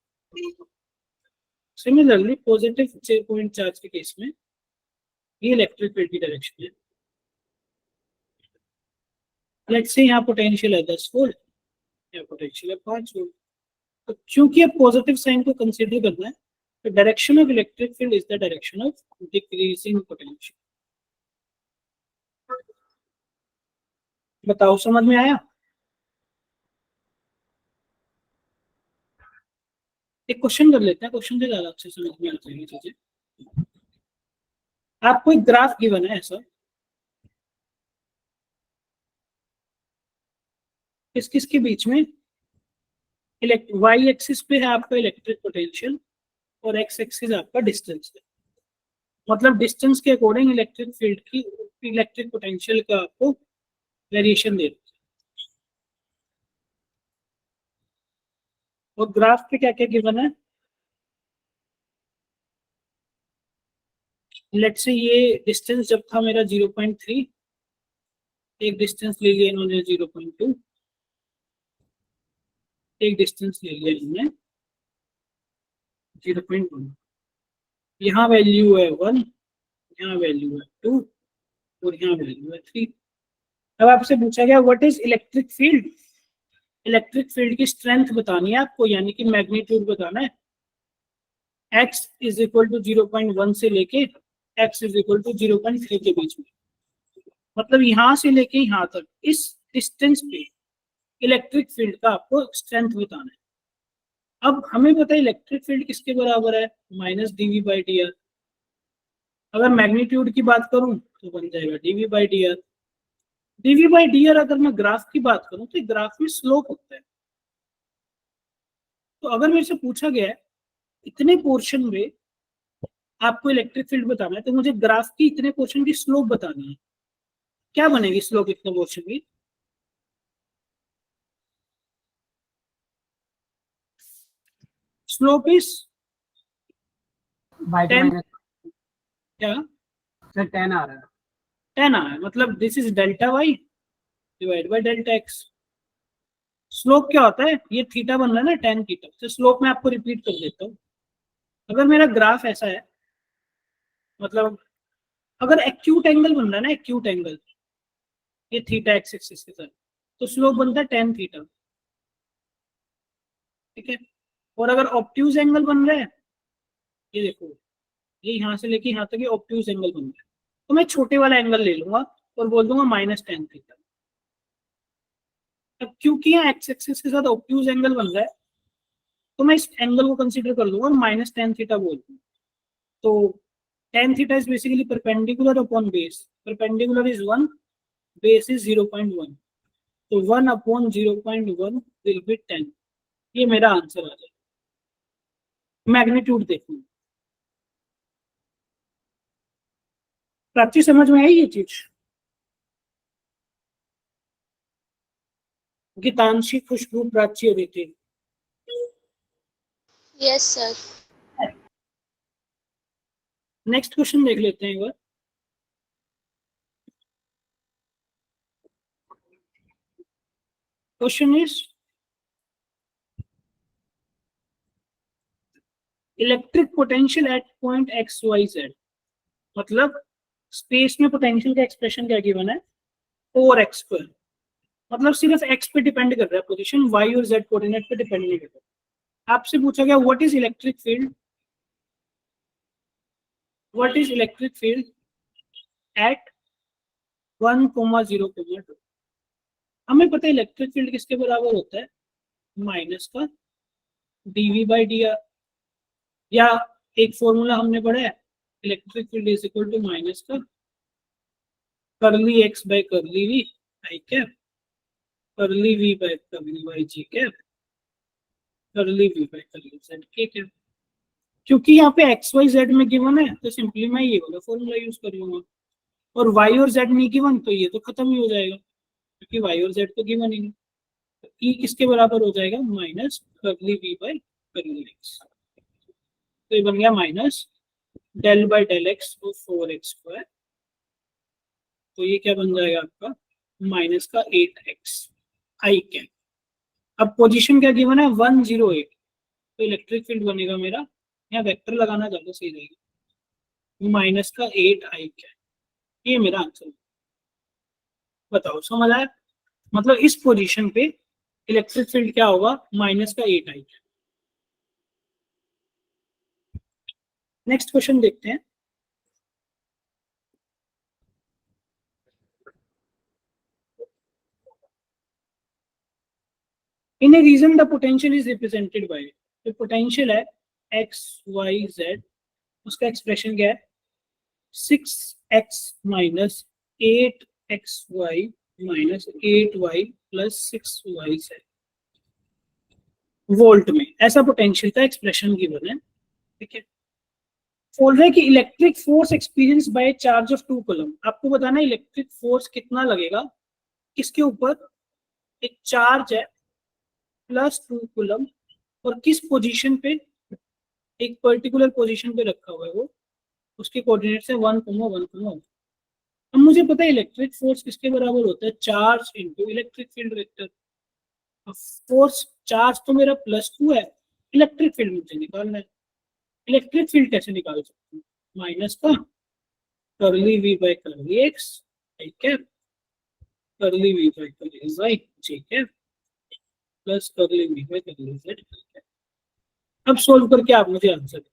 Speaker 2: Similarly positive point charge के केस में ये इलेक्ट्रिक फील्ड की डायरेक्शन है। लेट्स से यहाँ पोटेंशियल है 10 वोल्ट, यहाँ पोटेंशियल है 5 वोल्ट। तो क्योंकि अब पॉजिटिव साइन को कंसीडर करना है, तो direction of electric field is the direction of decreasing potential. बताओ समझ में आया? एक क्वेश्चन कर लेते हैं, क्वेश्चन से ज्यादा अच्छे समझ में आ जाएगी चीजें। आपको एक ग्राफ गिवन है ऐसा, किस किस के बीच में, वाई एक्सिस पे है आपका इलेक्ट्रिक पोटेंशियल और एक्स एक्सिस आपका डिस्टेंस है। मतलब डिस्टेंस के अकॉर्डिंग इलेक्ट्रिक फील्ड की, इलेक्ट्रिक पोटेंशियल का आपको वेरिएशन दे रहा है। और ग्राफ पे क्या क्या गिवन है, लेट से ये डिस्टेंस जब था मेरा 0.3, एक डिस्टेंस ले लिया इन्होंने 0.2, एक डिस्टेंस ले लिया इन्होंने 0.1, यहाँ वैल्यू है 1, यहाँ वैल्यू है 2 और यहाँ वैल्यू है 3। अब आपसे पूछा गया what is electric field, electric field की स्ट्रेंथ बतानी है आपको, यानी कि मैग्नीट्यूड बताना है। x इज इक्वल टू 0.1 से लेके x इज इक्वल टू 0.3 के बीच में, मतलब यहाँ से लेके यहाँ तक इस डिस्टेंस पे इलेक्ट्रिक फील्ड का आपको स्ट्रेंथ बताना है। अब हमें पता है इलेक्ट्रिक फील्ड किसके बराबर है, -dv/dr। अगर मैग्नीट्यूड की बात करूं तो बन जाएगा dv/dr। dv/dr अगर मैं ग्राफ की बात करूं तो ग्राफ में स्लोप होता है। तो अगर मेरे से पूछा गया है इतने पोर्शन में आपको इलेक्ट्रिक फील्ड बताना है, तो मुझे ग्राफ की इतने पोर्शन की स्लोप बतानी है। क्या बनेगी स्लोप इतने पोर्शन की, स्लोप इज
Speaker 3: बाय
Speaker 2: 10,
Speaker 3: माइनस
Speaker 2: क्या
Speaker 3: सर 10 आ रहा है।
Speaker 2: 10 आ है, मतलब this is delta Y divide by delta X. Slope क्या होता है, ये थीटा बन रहा है ना, tan थीटा। तो स्लोप मैं आपको रिपीट कर देता हूँ। अगर मेरा ग्राफ ऐसा है, मतलब अगर एक्यूट एंगल बन रहा है ना, एक्यूट एंगल ये थीटा एक्स एक्सिस के साथ, तो स्लोप बनता है tan थीटा, ठीक है। और अगर ऑब्ट्यूज एंगल बन रहा है, ये देखो, ये यहाँ से लेके यहाँ तक ये ऑब्ट्यूज एंगल बन रहा है, तो मैं छोटे वाला एंगल ले लूंगा और बोल दूंगा -tan थीटा। अब क्योंकि यहाँ एक्स एक्सिस के साथ ऑब्ट्यूज एंगल बन रहा है, तो मैं इस एंगल को कंसीडर कर लूंगा और -tan थीटा बोल दूंगा। तो tan theta is basically perpendicular upon base, perpendicular is 1, base is 0.1, तो 1 अपॉन 0.1 विल बी 10। ये मेरा आंसर आ जाएगा। मैग्नीट्यूड देखो, प्राची समझ में आई ये चीज? Geetanshi, Khushboo, Prachi, Aditi.
Speaker 4: Yes sir.
Speaker 2: Next question देख लेते हैं एक बार। Question is electric potential at point X Y Z, मतलब स्पेस में पोटेंशियल का एक्सप्रेशन क्या गिवन है 4x², मतलब सिर्फ x पे डिपेंड कर रहा है पोजीशन, y और z कोऑर्डिनेट पे डिपेंड नहीं कर रहा। आपसे पूछा गया what is electric field, what is electric field eight 1,0,2। हमें पता है इलेक्ट्रिक फील्ड किसके बराबर होता है, माइनस का dv बाई डी आर, या एक फॉर्मूला हमने पढ़ा है electric field is equal to minus का curly x by curly v I cap, curly v by curly y J cap, curly v by curly z K cap. क्योंकि यहाँ पे X Y Z में given है तो simply मैं ये वाला फॉर्मूला यूज कर लूंगा, और वाई और जेड नहीं गिवन तो ये तो खत्म ही हो जाएगा, क्योंकि वाई और जेड तो गिवन ही नहीं। तो ई किसके बराबर हो जाएगा, माइनस करली वी बाई करली एक्स, तो ये बन गया minus del by del X तो 4x², तो ये क्या बन जाएगा आपका माइनस का 8x आई कैप। अब पोजीशन क्या गिवन है 108, तो इलेक्ट्रिक फील्ड बनेगा मेरा, यहाँ वेक्टर लगाना ज्यादा सही रहेगा, माइनस का 8 आई कैप। ये मेरा आंसर है। बताओ समझ आया, मतलब इस पोजीशन पे इलेक्ट्रिक फील्ड क्या होगा माइनस का 8 आई। नेक्स्ट क्वेश्चन देखते हैं। In a region the potential is represented by, तो पोटेंशियल है एक्स वाई जेड, उसका एक्सप्रेशन क्या है 6x minus 8xy minus 8y plus 6yz volt में, ऐसा पोटेंशियल का एक्सप्रेशन गिवन है। ठीक है, बोल रहे हैं कि electric force experience by charge of 2 coulomb, आपको बताना है इलेक्ट्रिक फोर्स कितना लगेगा किसके ऊपर, एक चार्ज है प्लस 2 कूलम और किस पोजीशन पे, एक पर्टिकुलर पोजीशन पे रखा हुआ है वो, उसके कोऑर्डिनेट्स है 1,1,1। अब मुझे पता है इलेक्ट्रिक फोर्स किसके बराबर होता है, charge into electric field vector. अब फोर्स चार्ज तो मेरा +2 है, इलेक्ट्रिक फील्ड मुझे निकालना है। इलेक्ट्रिक फील्ड कैसे निकाल सकते हैं, माइनस का करली v बाई करली एक्स ठीक है, करली v बाई करली वाई ठीक है, प्लस करली v बाई करली जेड ठीक है। अब सोल्व करके आप मुझे आंसर दें।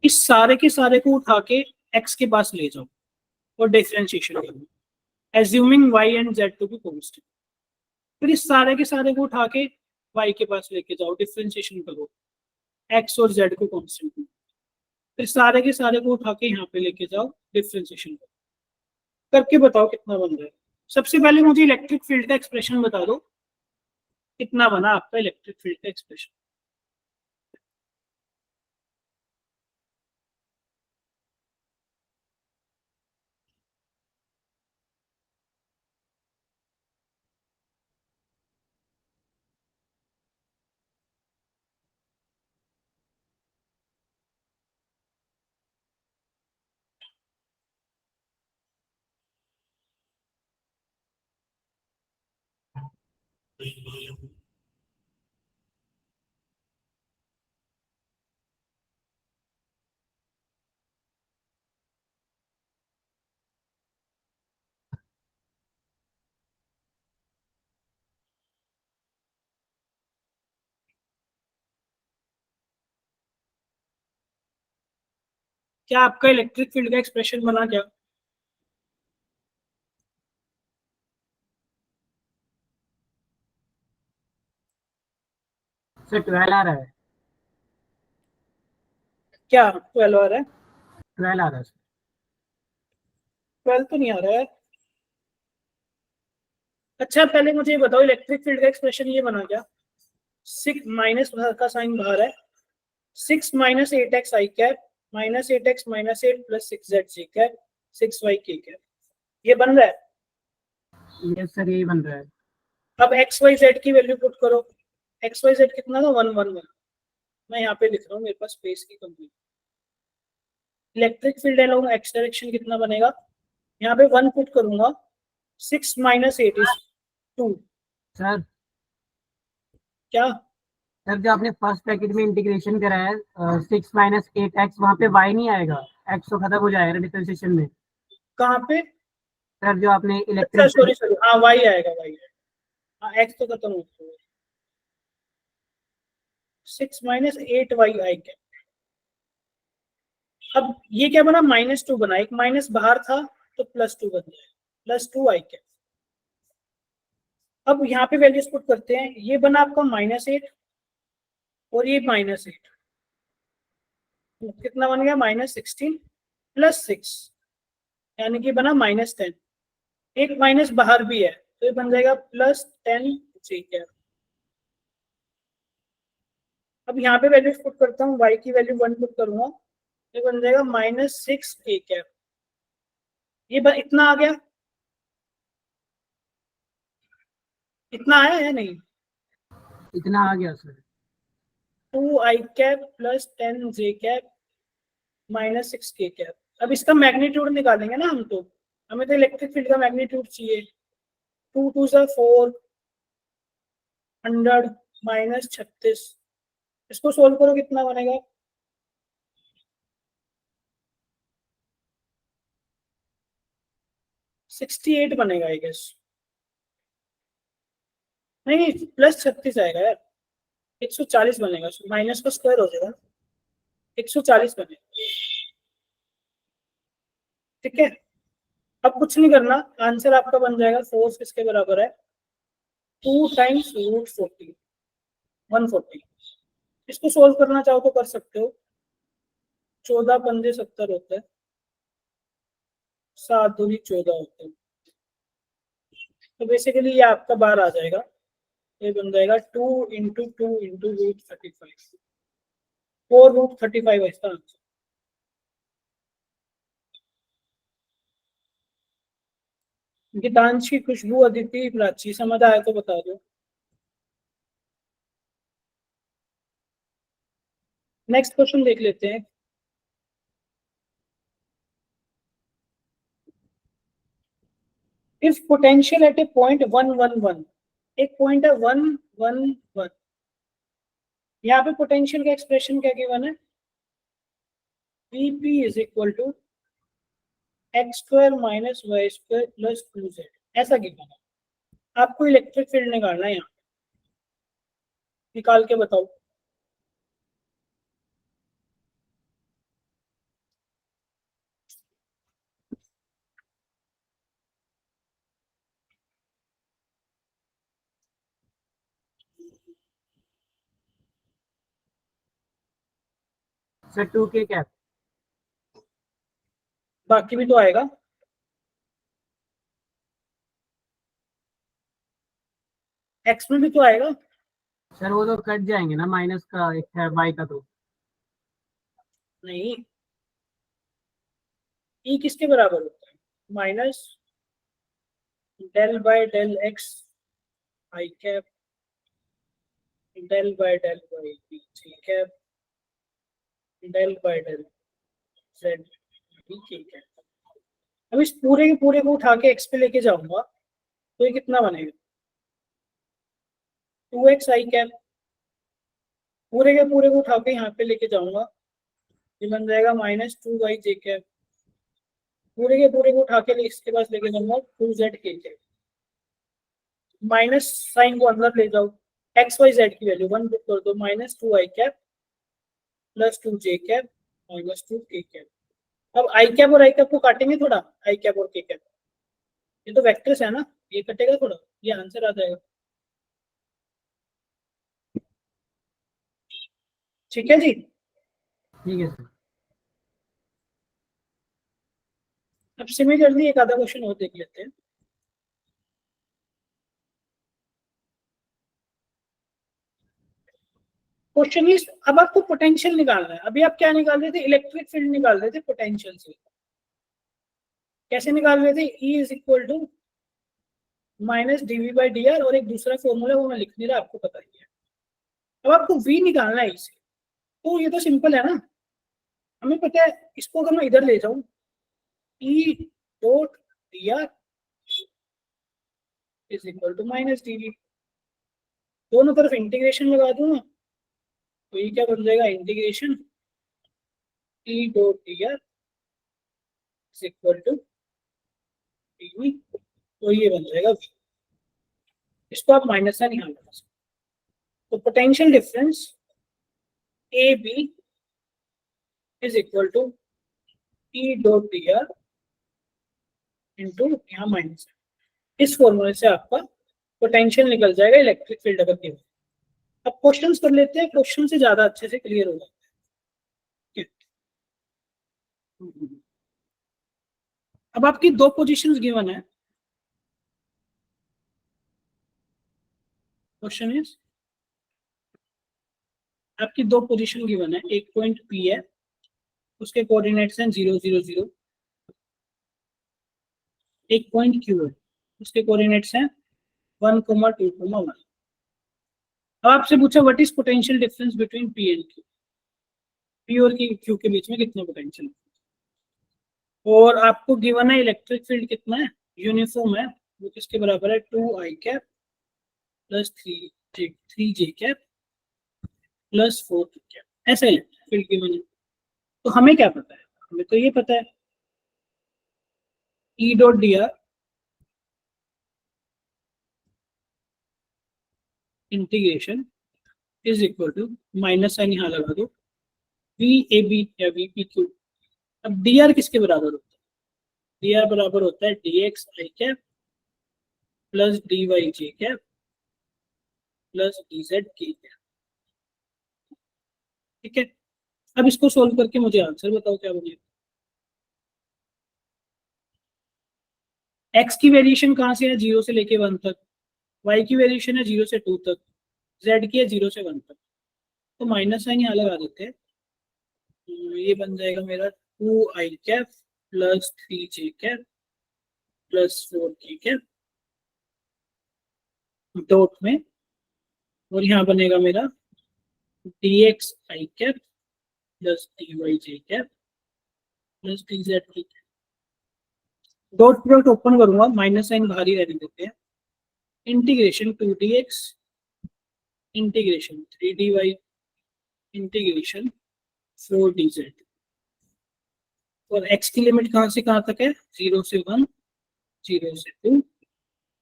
Speaker 2: इस सारे के सारे को उठा के x के पास ले जाओ और डिफरेंशिएशन करो, assuming y and z to be constant. फिर इस सारे के सारे को उठा के y के पास लेके जाओ, डिफरेंशिएशन करो, x और z को कांस्टेंट करो। फिर सारे के सारे को उठा के यहाँ पे लेके जाओ, डिफरेंशिएशन करो, करके बताओ कितना बन रहा है। सबसे पहले मुझे इलेक्ट्रिक फील्ड का एक्सप्रेशन बता दो, कितना बना आपका इलेक्ट्रिक फील्ड का एक्सप्रेशन। क्या आपका इलेक्ट्रिक फील्ड का एक्सप्रेशन बना क्या,
Speaker 3: सर 12 आ रहा है,
Speaker 2: क्या 12 आ रहा है,
Speaker 3: 12 आ रहा है सर।
Speaker 2: 12 तो नहीं आ रहा है। अच्छा पहले मुझे ये बताओ इलेक्ट्रिक फील्ड का एक्सप्रेशन ये बना क्या, 6 माइनस का साइन बाहर है, 6 minus 8x I cap minus 8x minus 8 plus 6z J cap 6y K cap, ये बन रहा है।
Speaker 3: यस सर यही बन रहा है।
Speaker 2: अब x y z की वैल्यू पुट करो, x y z कितना था 1 1 1, मैं यहाँ पे लिख रहा हूँ, मेरे पास स्पेस की कमी है। Electric field along x direction कितना बनेगा, यहाँ पे 1 पुट करूंगा, 6 - 8 इज 2।
Speaker 3: सर
Speaker 2: क्या
Speaker 3: सर जो आपने फर्स्ट ब्रैकेट में इंटीग्रेशन करा है 6 - 8x, वहाँ पे y नहीं आएगा, x तो खत्म हो जाएगा डिफरेंशिएशन में।
Speaker 2: कहाँ पे?
Speaker 3: सर जो आपने
Speaker 2: अच्छा
Speaker 3: इलेक्ट्रिक
Speaker 2: सॉरी सॉरी, हाँ वाई आएगा, वाई आएगा, हाँ एक्स तो खत्म हो गया। 6 - 8 वाई आई क्या। अब ये क्या बना, -2 बना, एक माइनस बाहर था तो +2 बन जाएगा, +2 आई क्या। अब यहाँ पे वैल्यूज पुट करते हैं, ये बना आपका -8 और ये -8, कितना बन गया, -16 + 6, यानी कि बना -10। एक माइनस बाहर भी है तो ये बन जाएगा +10 ठीक है। अब यहाँ पे वैल्यू पुट करता हूँ, y की वैल्यू 1 पुट करूंगा, ये बन जाएगा -6 ठीक है। ये इतना आ गया, इतना आया है नहीं,
Speaker 3: इतना आ गया sir.
Speaker 2: 2i cap + 10j cap -6k cap. अब इसका मैग्नीट्यूड निकालेंगे ना हम, तो हमें तो इलेक्ट्रिक फील्ड का मैग्नीट्यूड चाहिए। 2 2 सा 4, 100 -36, इसको सोल्व करो कितना बनेगा, 68 बनेगा आई गेस। नहीं +36 आएगा यार, 140 बनेगा, माइनस का स्क्वायर हो जाएगा, 140 बनेगा ठीक है। अब कुछ नहीं करना, आंसर आपका बन जाएगा, फोर्स किसके बराबर है, 2 टाइम्स √40, 140। इसको सोल्व करना चाहो तो कर सकते हो, 14 पंजे 70 होता है, 7 दूनी 14 होता है, तो बेसिकली ये आपका बार आ जाएगा, ये बन जाएगा 2 × 2 × √35, 4√35 है इसका आंसर। गीतांशी, खुशबू, अदिति, प्राची, समझ आया तो बता दो। नेक्स्ट क्वेश्चन देख लेते हैं। If potential at a point 1 1 1, एक पॉइंट है 1 1 1, यहाँ पे पोटेंशियल का एक्सप्रेशन क्या गिवन है, Vp = x² - y² + 2z, ऐसा गिवन है। आपको इलेक्ट्रिक फील्ड निकालना है, यहाँ निकाल के बताओ।
Speaker 3: Sir 2k cap.
Speaker 2: बाकी भी तो आएगा, एक्स में भी तो आएगा।
Speaker 3: सर वो तो कट जाएंगे ना, माइनस का एक है y का तो।
Speaker 2: नहीं, ई किसके बराबर होता है, minus del/del x I cap, del/del y j cap, del/del z k cap. अब इस पूरे के पूरे को उठा के x पे लेके जाऊंगा तो ये कितना बनेगा, 2x आई कैप, पूरे के पूरे को उठा के यहाँ पे लेके जाऊंगा, ये बन जाएगा -2y j कैप, पूरे के पूरे को उठा के इसके पास लेके जाऊंगा 2z k cap, minus sign को अंदर ले जाओ, एक्स वाई जेड की वैल्यू 1 पुट कर दो, -2i cap + 2j cap -2k cap. अब आई कैप और आई कैप को काटेंगे थोड़ा, आई कैप और के कैप, ये तो वेक्टर्स है ना, ये कटेगा थोड़ा, ये आंसर आ जाएगा। ठीक है जी,
Speaker 3: ठीक है सर।
Speaker 2: अब सिमिलरली एक आधा क्वेश्चन और देख लेते हैं। क्वेश्चन इज, अब आपको पोटेंशियल निकालना है, अभी आप क्या निकाल रहे थे, इलेक्ट्रिक फील्ड निकाल रहे थे पोटेंशियल से। कैसे निकाल रहे थे, E = -dv/dr, और एक दूसरा फॉर्मूला वो मैं लिख नहीं रहा, आपको पता ही है। अब आपको V निकालना है इसे, तो ये तो सिंपल है ना, हमें पता है। इसको अगर मैं इधर ले जाऊं, E dot D R is equal to minus D V, दोनों तरफ इंटीग्रेशन लगा दूं ना, तो ये क्या बन जाएगा, integration E dot D R is equal to D V, तो ये बन जाएगा v। इसको आप माइनस का निकाल लगा सकते हो। तो potential difference A B is equal to E dot D R into यहाँ माइनस, इस फॉर्मूले से आपका पोटेंशियल निकल जाएगा इलेक्ट्रिक फील्ड अगर केवल। अब क्वेश्चंस कर लेते हैं, क्वेश्चन से ज्यादा अच्छे से क्लियर हो जाता है। अब आपकी दो पोजीशंस गिवन है, क्वेश्चन इज आपकी दो पोजीशन गिवन है, एक पॉइंट पी है, उसके कोऑर्डिनेट्स हैं 0 0 0, एक पॉइंट क्यू है, उसके कोऑर्डिनेट्स हैं 1 2 1। अब आपसे पूछा what is potential difference between P and Q, P और क्यू के बीच में कितना पोटेंशियल, और आपको गिवन है इलेक्ट्रिक फील्ड कितना है, यूनिफॉर्म है, वो किसके बराबर है, 2 I cap plus 3 J cap plus 4 K cap, ऐसा इलेक्ट्रिक फील्ड गिवन है। तो हमें क्या पता है, हमें तो ये पता है E dot D R integration is equal to minus sign यहाँ लगा दो, वी ए बी या वी पी क्यू। अब डी आर किसके बराबर होता है, डी आर बराबर होता है D X I cap plus D Y J cap plus D Z K cap. ठीक है, अब इसको सोल्व करके मुझे आंसर बताओ क्या बनेगा। एक्स की वेरिएशन कहाँ से है, 0 से लेके 1 तक, वाई की वेरिएशन है 0 से 2 तक, जेड की है 0 से 1 तक। तो माइनस साइन यहाँ लगा देते हैं, ये बन जाएगा मेरा 2 I cap plus 3 J cap plus 4 K cap dot में, और यहाँ बनेगा मेरा D X I cap plus D Y J cap plus D Z K cap. Dot product open करूंगा, माइनस साइन बाहर ही रहने देते हैं, integration 2 D X integration 3 D Y integration 4 D Z. और एक्स की लिमिट कहाँ से कहाँ तक है, 0 से 1, 0 से 2,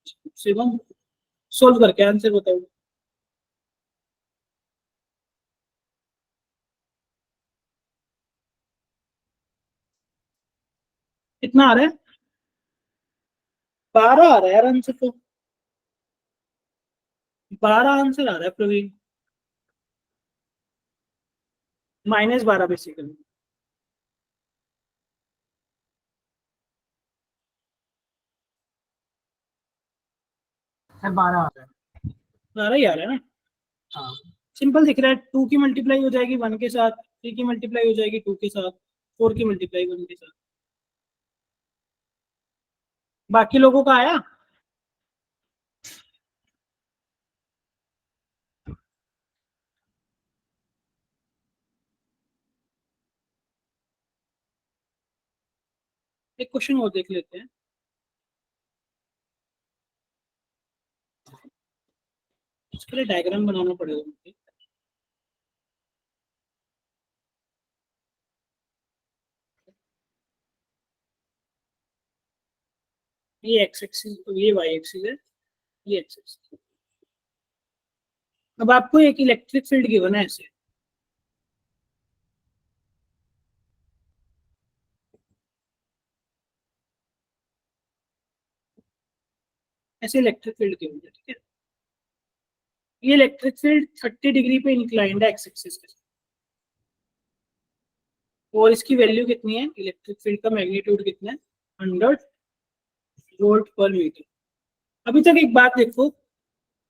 Speaker 2: 0 से 1। सोल्व करके आंसर बताओ। कितना आ रहा है, 12 आ रहा है यार आंसर, तो 12 आंसर आ रहा है प्रवीण, -12 बेसिकली।
Speaker 3: सर 12 आ रहा है,
Speaker 2: 12 ही आ रहा है ना,
Speaker 3: हाँ
Speaker 2: सिंपल दिख रहा है। 2 की मल्टीप्लाई हो जाएगी 1 के साथ, 3 की मल्टीप्लाई हो जाएगी 2 के साथ, 4 की मल्टीप्लाई 1 के साथ। बाकी लोगों का आया, एक क्वेश्चन और देख लेते हैं। इसके लिए डायग्राम बनाना पड़ेगा मुझे। ये एक्स एक्सिस, ये वाई एक्सिस है, ये एक्स एक्सिस। अब आपको एक इलेक्ट्रिक फील्ड गिवन है ऐसे, ऐसे इलेक्ट्रिक फील्ड गिवन है, ठीक है। ये इलेक्ट्रिक फील्ड 30 डिग्री पे इंक्लाइंड है एक्स एक्सिस के साथ, और इसकी वैल्यू कितनी है, इलेक्ट्रिक फील्ड का मैग्नीट्यूड कितना है, 100 वोल्ट पर मीटर। अभी तक एक बात देखो,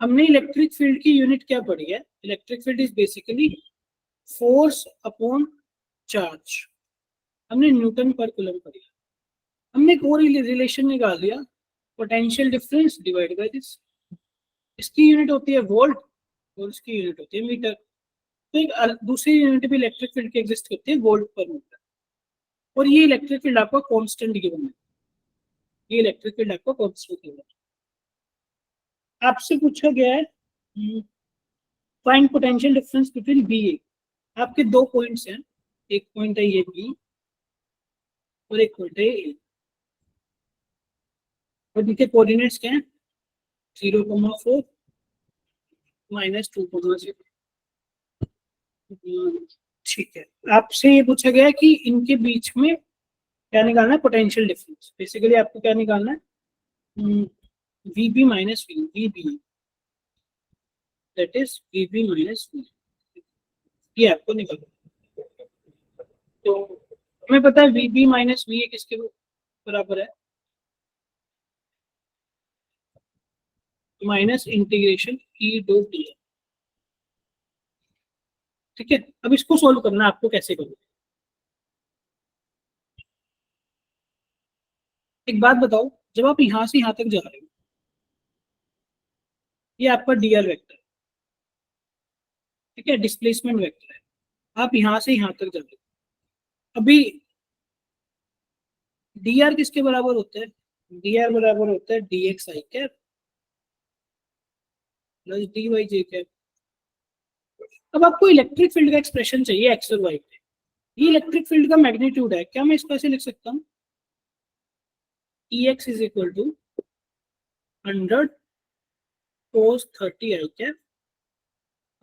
Speaker 2: हमने इलेक्ट्रिक फील्ड की यूनिट क्या पढ़ी है, electric field is basically force upon charge, हमने न्यूटन पर कूलम पढ़ी है। हमने एक और रिलेशन निकाल दिया, potential difference divide by this, इसकी यूनिट होती है वोल्ट और इसकी यूनिट होती है मीटर। तो एक दूसरी यूनिट भी इलेक्ट्रिक फील्ड की एग्जिस्ट करती है, वोल्ट पर मीटर, और ये इलेक्ट्रिक फील्ड आपका कांस्टेंट गिवन है, ये इलेक्ट्रिक फील्ड आपका कांस्टेंट गिवन है। आपसे पूछा गया है find potential difference between B A, आपके दो पॉइंट्स हैं, एक पॉइंट है ये बी और एक पॉइंट है ए, और इनके कोऑर्डिनेट्स क्या हैं 0,4 -2,0। ठीक है, आपसे ये पूछा गया है कि इनके बीच में क्या निकालना है, पोटेंशियल डिफरेंस। बेसिकली आपको क्या निकालना है, V B minus V B, that is V B minus V, ये आपको निकालना। तो हमें पता है वी बी माइनस वी किसके बराबर है, minus integration E dot D. ठीक है, अब इसको सोल्व करना है आपको, कैसे करोगे। एक बात बताओ, जब आप यहां से यहां तक जा रहे हो, ये आपका डी आर वेक्टर, ठीक है, डिस्प्लेसमेंट वेक्टर है, आप यहां से यहां तक जा रहे हो। अभी डी आर किसके बराबर होता है, डी आर बराबर होता है D X I cap plus D Y J cap. अब आपको इलेक्ट्रिक फील्ड का एक्सप्रेशन चाहिए एक्स और वाई पे, ये इलेक्ट्रिक फील्ड का मैग्नीट्यूड है, क्या मैं इसको ऐसे लिख सकता हूँ, E X is equal to 100 cos 30 I cap,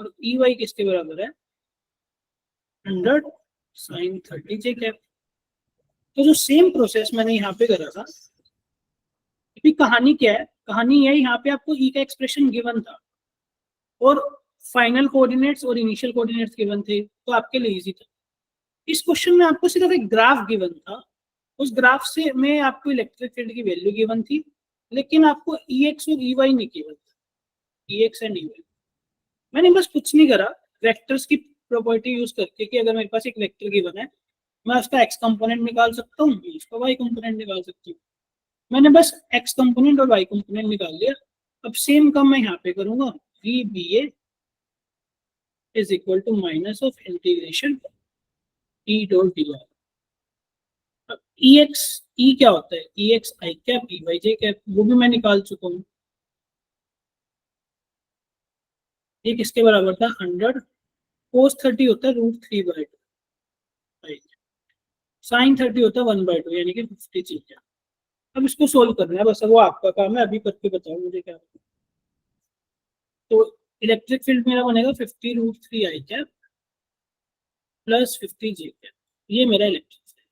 Speaker 2: और ई वाई किसके बराबर है 100 sin 30 जे कैप। तो जो सेम प्रोसेस मैंने यहाँ पे करा था, अभी कहानी क्या है, कहानी है यहाँ पे आपको ई का एक्सप्रेशन गिवन था और फाइनल कोऑर्डिनेट्स और इनिशियल कोऑर्डिनेट्स गिवन थे, तो आपके लिए इजी था। इस क्वेश्चन में आपको सिर्फ एक ग्राफ गिवन था, उस ग्राफ से में आपको इलेक्ट्रिक फील्ड की वैल्यू गिवन थी, लेकिन आपको ई एक्स और ई वाई नहीं गिवन था, ई एक्स एंड ई वाई। मैंने बस कुछ नहीं करा, वेक्टर्स की प्रॉपर्टी यूज करके कि अगर मेरे पास एक वेक्टर गिवन है, मैं उसका एक्स कंपोनेंट निकाल सकता हूँ, उसका वाई कंपोनेंट निकाल सकती हूँ। मैंने बस एक्स कंपोनेंट और वाई कंपोनेंट निकाल लिया। अब सेम काम मैं यहाँ पे करूंगा, V B A is equal to minus of integration E dot D R. अब ई एक्स, ई क्या होता है, E X I cap E Y J cap, वो भी मैं निकाल चुका हूँ। ये किसके बराबर था 100 cos 30 होता है √3/2, साइन 30 होता है 1/2, यानी कि 50 चीज है। अब इसको सोल्व करना है, बस वो आपका काम है, अभी करके बताओ मुझे क्या। तो इलेक्ट्रिक फील्ड मेरा बनेगा 50 √3 आई कैप प्लस 50 जे कैप, ये मेरा इलेक्ट्रिक फील्ड।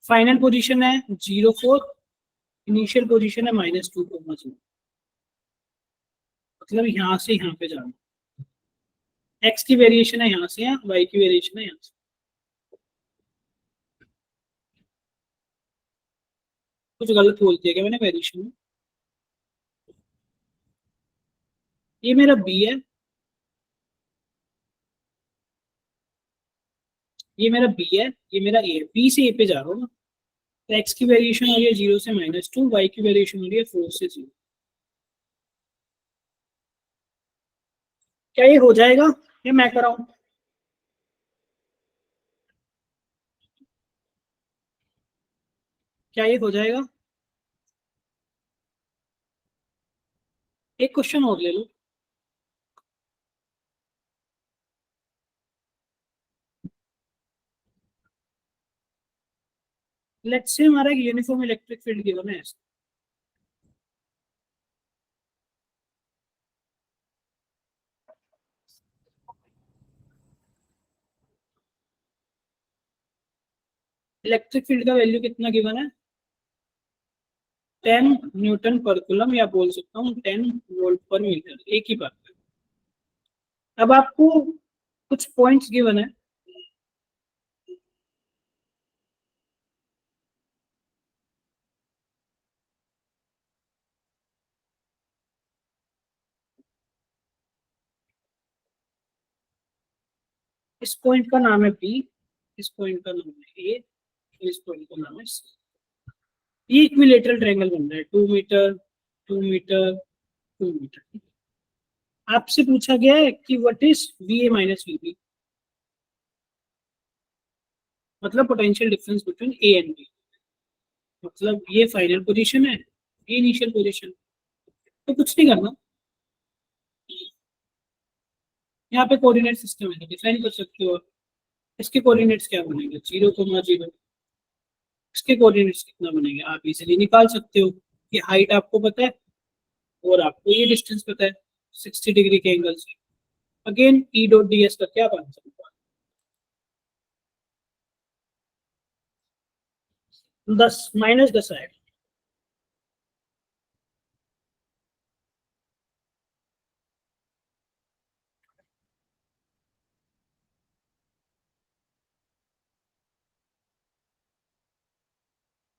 Speaker 2: फाइनल पोजीशन है 0,4, इनिशियल पोजीशन है -2,0, मतलब यहाँ से यहाँ पे जाना। एक्स की वेरिएशन है यहाँ से यहाँ, वाई की वेरिएशन है यहाँ से। कुछ गलत बोल दिया क्या मैंने वेरिएशन में, ये मेरा बी है, ये मेरा बी है, ये मेरा ए है, बी से ए पे जा रहा हूँ ना, तो एक्स की वेरिएशन हो रही है 0 से -2, वाई की वेरिएशन हो रही है 4 से 0। क्या ये हो जाएगा, ये मैं कराऊं, क्या ये हो जाएगा। एक क्वेश्चन और ले लो, लेट्स से हमारा एक यूनिफॉर्म इलेक्ट्रिक फील्ड गिवन है, इलेक्ट्रिक फील्ड का वैल्यू कितना गिवन है 10 न्यूटन पर कूलम, या बोल सकता हूँ 10 वोल्ट पर मीटर, एक ही बात है। अब आपको कुछ पॉइंट्स गिवन है, इस पॉइंट का नाम है बी, इस पॉइंट का नाम है ए, इस पॉइंट का नाम है सी। ये इक्विलेटरल ट्रायंगल बन रहा है 2 मीटर 2 मीटर 2 मीटर। आपसे पूछा गया है कि what is V A minus V B, मतलब potential difference between A and B. मतलब ये फाइनल पोजीशन है, ये इनिशियल पोजीशन। तो कुछ नहीं करना, यहाँ पे कोऑर्डिनेट सिस्टम है, डिफाइन कर सकते हो। इसके कोऑर्डिनेट्स क्या बनेंगे, 0,0। इसके कोऑर्डिनेट्स कितना बनेंगे आप इजीली निकाल सकते हो कि हाइट आपको पता है और आपको ये डिस्टेंस पता है 60 डिग्री के एंगल से। अगेन ई डॉट डी एस का क्या आंसर होगा, 10 -10 आएगा।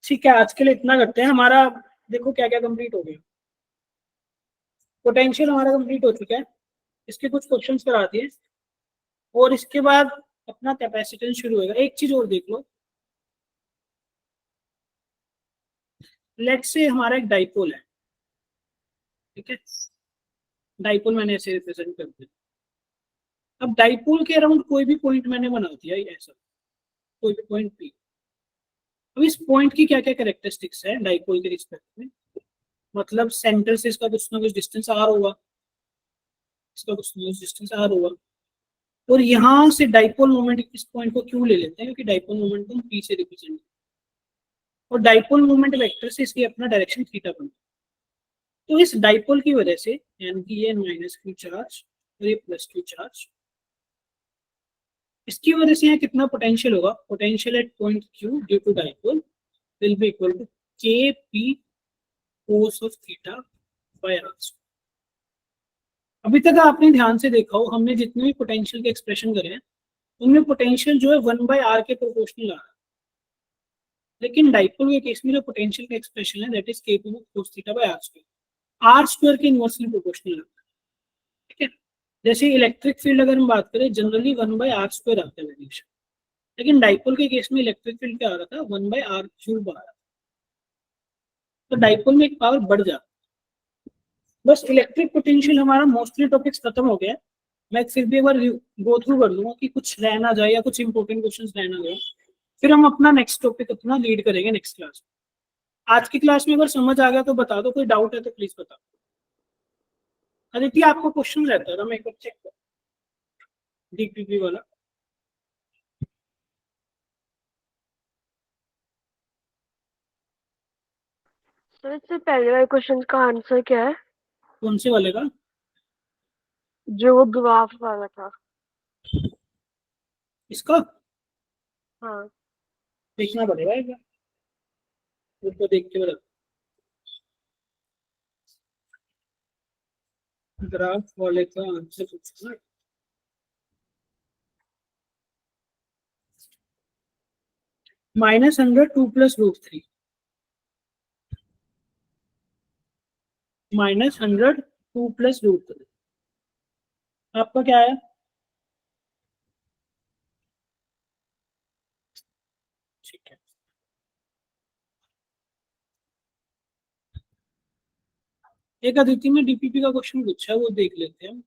Speaker 2: ठीक है, आज के लिए इतना करते हैं। हमारा देखो क्या क्या कंप्लीट हो गया। पोटेंशियल हमारा कंप्लीट हो चुका है, इसके कुछ क्वेश्चंस करा दिए और इसके बाद अपना कैपेसिटेंस शुरू होगा। एक चीज और देख लो, लेट्स से हमारा एक डाइपोल है, ठीक है। डाइपोल मैंने ऐसे रिप्रेजेंट कर दिया। अब डाइपोल के अराउंड कोई भी पॉइंट मैंने बना दिया ये ऐसा, कोई भी पॉइंट पी। अब इस पॉइंट की क्या क्या कैरेक्टरिस्टिक्स है डाइपोल के रिस्पेक्ट में, मतलब सेंटर से इसका कुछ ना कुछ डिस्टेंस आर होगा, इसका कुछ ना कुछ डिस्टेंस आर होगा। और यहाँ से डाइपोल मोमेंट इस पॉइंट को क्यों ले लेते हैं, क्योंकि डाइपोल मोमेंट को हम पी से रिप्रेजेंट, और डाइपोल मोमेंट वेक्टर से इसकी अपना डायरेक्शन थीटा बनता है। तो इस डाइपोल की वजह से यानी कि ये माइनस क्यू चार्ज और ये प्लस क्यू चार्ज, इसकी वजह से यहाँ कितना पोटेंशियल होगा, potential at point Q due to dipole will be equal to K P cos of theta by R. अभी तक आपने ध्यान से देखा हो, हमने जितने भी पोटेंशियल के एक्सप्रेशन करे हैं उनमें पोटेंशियल जो है 1/r के प्रोपोर्शनल आ रहा है, लेकिन डाइपोल के केस में जो पोटेंशियल का एक्सप्रेशन है that is K P cos theta by R square के इनवर्सली प्रोपोर्शनल आता है, ठीक है। जैसे इलेक्ट्रिक फील्ड अगर हम बात करें जनरली 1/r स्क्वायर आता है वेरिएशन, लेकिन डाइपोल के केस में इलेक्ट्रिक फील्ड क्या आ रहा था, 1/r³ आ रहा था। तो डाइपोल में एक पावर बढ़ जाता है। बस इलेक्ट्रिक पोटेंशियल हमारा मोस्टली टॉपिक्स खत्म हो गया है। मैं फिर भी एक बार गो थ्रू कर लूंगा कि कुछ रह ना जाए या कुछ इंपॉर्टेंट क्वेश्चंस रह ना जाए, फिर हम अपना नेक्स्ट टॉपिक अपना लीड करेंगे नेक्स्ट क्लास में। आज की क्लास में अगर समझ आ गया तो बता दो, कोई डाउट है तो प्लीज बताओ। अदिति आपको क्वेश्चन रहता है ना, मैं एक बार चेक कर, डीपीपी वाला।
Speaker 1: सर इससे पहले वाले क्वेश्चन का आंसर क्या है,
Speaker 2: कौन से वाले का,
Speaker 1: जो वो ग्राफ वाला था?
Speaker 2: इसका
Speaker 1: हाँ।
Speaker 2: देखना पड़ेगा एक बार, उसको देख के बता। ग्राफ वाले का आंसर पूछना, -100 2 + √3, -100 2 + √3। आपका क्या है, ठीक है। एक अदिति में डीपीपी का क्वेश्चन पूछा है, वो देख लेते हैं।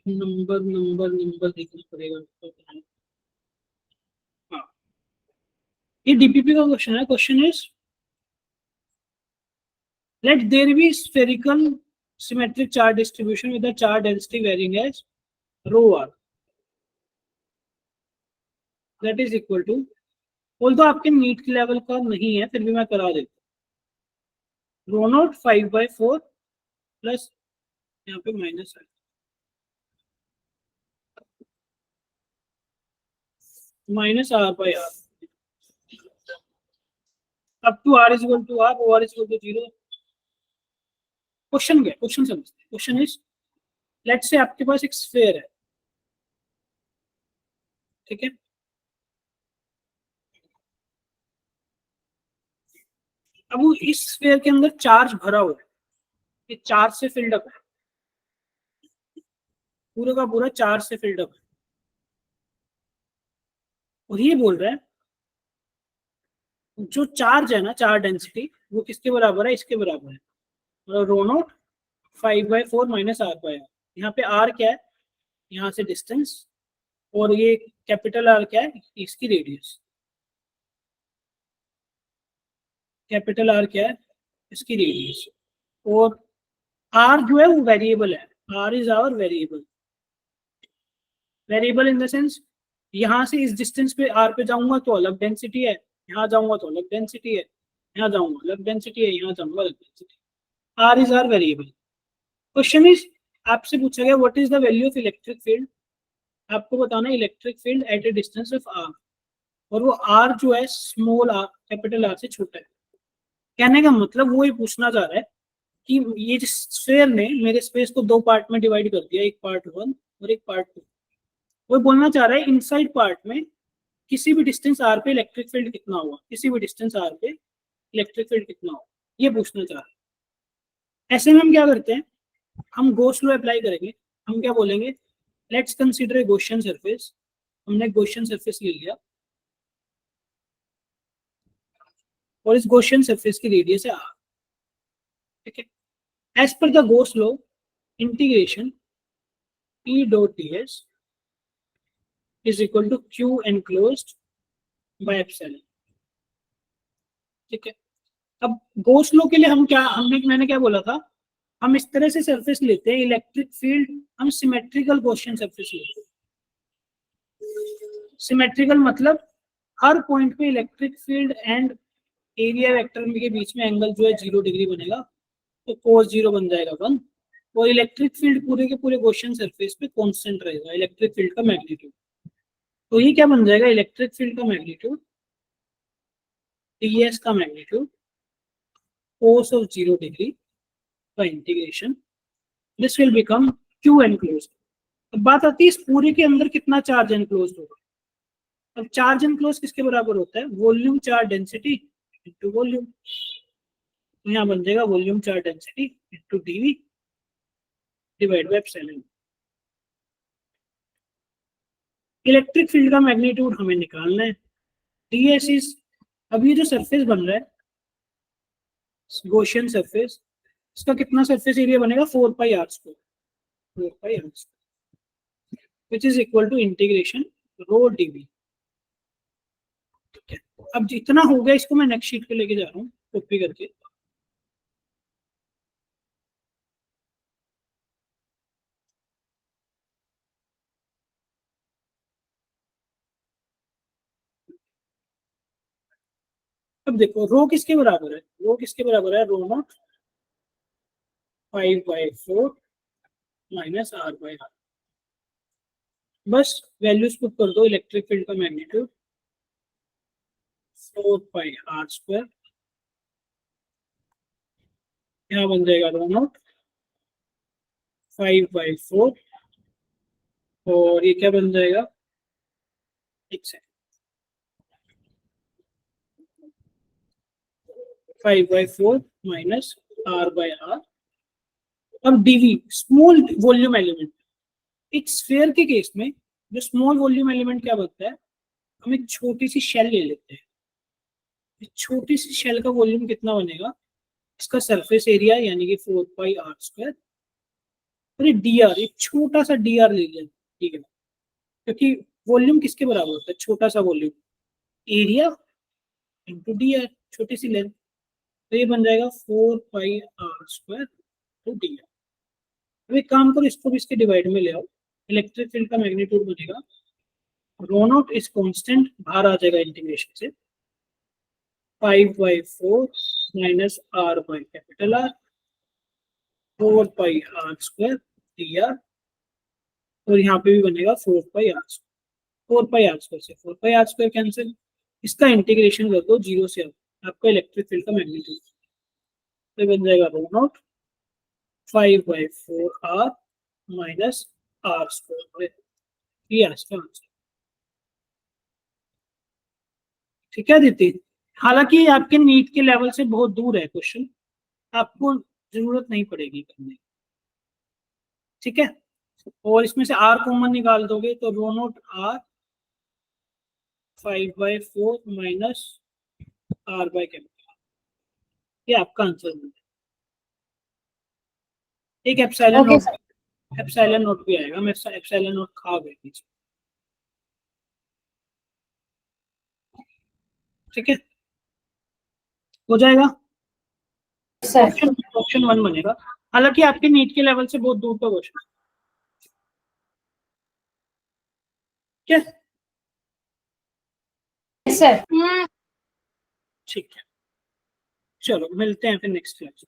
Speaker 2: नंबर नंबर नंबर देखना पड़ेगा तो। हाँ, ये डीपीपी का क्वेश्चन है। Question is let there be spherical symmetric charge distribution with the charge density varying as ρr that is equal to, बोल तो आपके नीट के लेवल का नहीं है फिर भी मैं करा देता हूँ, ρ0 5/4 प्लस यहाँ पे माइनस है -r/r up to r is equal to r, r is equal to 0। Question क्या, क्वेश्चन समझते हैं। क्वेश्चन इज लेट्स से आपके पास एक स्फीयर है, ठीक है। अब वो इस स्फीयर के अंदर चार्ज भरा हुआ है, ये चार्ज से फिल्ड अप है, पूरा का पूरा चार्ज से फिल्ड अप है। और ये बोल रहा है जो चार्ज है ना, चार्ज डेंसिटी, वो किसके बराबर है, इसके बराबर है, मतलब rho naught 5/4 minus R by R. यहाँ पे आर क्या है, यहाँ से डिस्टेंस, और ये कैपिटल आर क्या है, इसकी रेडियस। कैपिटल आर क्या है, इसकी रेडियस। और आर जो है वो वेरिएबल है, R is our variable. Variable in the sense, यहाँ से इस डिस्टेंस पे आर पे जाऊंगा तो अलग डेंसिटी है, यहाँ जाऊंगा तो अलग डेंसिटी है, यहाँ जाऊंगा अलग डेंसिटी है, यहाँ जाऊंगा अलग density. R is R variable. Question is, आपसे पूछा गया what is the value of electric field, आपको बताना है electric field at a distance of R, और वो आर जो है स्मॉल आर कैपिटल आर से छोटा है। कहने का मतलब वो ये पूछना चाह रहा है कि ये जिस स्फीयर ने मेरे स्पेस को दो पार्ट में डिवाइड कर दिया, एक पार्ट 1 और एक पार्ट 2, वो बोलना चाह रहा है इनसाइड पार्ट में किसी भी डिस्टेंस आर पे इलेक्ट्रिक फील्ड कितना हुआ, किसी भी डिस्टेंस आर पे इलेक्ट्रिक फील्ड कितना हुआ, ये पूछना चाह रहा है। ऐसे में हम क्या करते हैं, हम गॉस लॉ अप्लाई करेंगे। हम क्या बोलेंगे, let's consider a Gaussian surface. हमने गॉसियन सरफेस ले लिया और इस गॉसियन सरफेस की रेडियस है आर, ठीक है। As per the Gauss law, integration E dot ds is equal to Q enclosed by epsilon, ठीक है। अब गॉस लॉ के लिए हम क्या, मैंने क्या बोला था, हम इस तरह से सरफेस लेते हैं, इलेक्ट्रिक फील्ड हम सिमेट्रिकल गॉसियन सरफेस लेते हैं। सिमेट्रिकल मतलब हर पॉइंट पे electric field and area vector के बीच में एंगल जो है 0 डिग्री बनेगा, तो cos 0 बन जाएगा 1, और इलेक्ट्रिक फील्ड पूरे के पूरे गॉसियन सरफेस पे कांस्टेंट रहेगा, इलेक्ट्रिक फील्ड का मैग्नीट्यूड। तो ये क्या बन जाएगा, इलेक्ट्रिक फील्ड का मैग्नीट्यूड ds का मैग्नीट्यूड cos ऑफ 0 डिग्री का integration, this will become Q enclosed. अब बात आती है इस पूरे के अंदर कितना चार्ज एनक्लोज्ड होगा। अब चार्ज एनक्लोज किसके बराबर होता है, volume charge density into volume. तो यहाँ बन जाएगा volume charge density into dV divide by epsilon. Electric field का मैग्नीट्यूड हमें निकालना है, ds इज, अब ये जो सरफेस बन रहा है गॉसियन सरफेस, इसका कितना सरफेस एरिया बनेगा, 4πr², 4πr², which is equal to integration rho dV, ठीक है। अब जितना हो गया इसको मैं नेक्स्ट शीट पे लेके जा रहा हूँ कॉपी करके। अब देखो रो किसके बराबर है, रो किसके बराबर है, rho naught 5/4 minus R by R. बस वैल्यूज पुट कर दो, इलेक्ट्रिक फील्ड का मैग्नीट्यूड 4πr², यहाँ बन जाएगा रो नॉट 5/4, और ये क्या बन जाएगा, एक second, 5/4 minus R by R. अब dV स्मॉल वॉल्यूम एलिमेंट, एक स्फीयर के केस में जो स्मॉल वॉल्यूम एलिमेंट क्या बनता है, हम एक छोटी सी शेल ले लेते हैं। इस छोटी सी शेल का वॉल्यूम कितना बनेगा, इसका सरफेस एरिया यानी कि 4πr², और ये dr, एक छोटा सा dr ले लिया, ठीक है, क्योंकि वॉल्यूम किसके बराबर होता है, छोटा सा वॉल्यूम एरिया इंटू dr, छोटी सी लेंथ, तो ये बन जाएगा 4πr² टू dr। अब एक काम करो, इसको भी इसके डिवाइड में ले आओ, इलेक्ट्रिक फील्ड का मैग्नीट्यूड बनेगा रो नॉट इज कांस्टेंट, बाहर आ जाएगा इंटीग्रेशन से, 5/4 minus R by capital R, 4πr² dr, और यहाँ पे भी बनेगा 4πr², 4πr² से 4πr² कैंसिल, इसका इंटीग्रेशन कर दो 0 से, आपका इलेक्ट्रिक फील्ड का मैग्नीट्यूड तो बन जाएगा रो नॉट 5/4 r माइनस r², ये इसका आंसर, ठीक है दीदी। हालांकि ये आपके नीट के लेवल से बहुत दूर है क्वेश्चन, आपको जरूरत नहीं पड़ेगी करने की, ठीक है। और इसमें से r कॉमन निकाल दोगे तो rho naught r 5/4 minus R by capital, ये आपका आंसर है। एक epsilon
Speaker 4: okay
Speaker 2: naught,
Speaker 4: sir.
Speaker 2: Epsilon naught भी आएगा, मैं एप्सिलॉन नोट खा गई बीच में। ठीक है, हो जाएगा।
Speaker 4: सर
Speaker 2: ऑप्शन ऑप्शन 1 बनेगा, हालांकि आपके नीट के लेवल से बहुत दूर का क्वेश्चन है। ठीक है,
Speaker 4: सर
Speaker 2: ठीक है, चलो मिलते हैं फिर नेक्स्ट क्लास।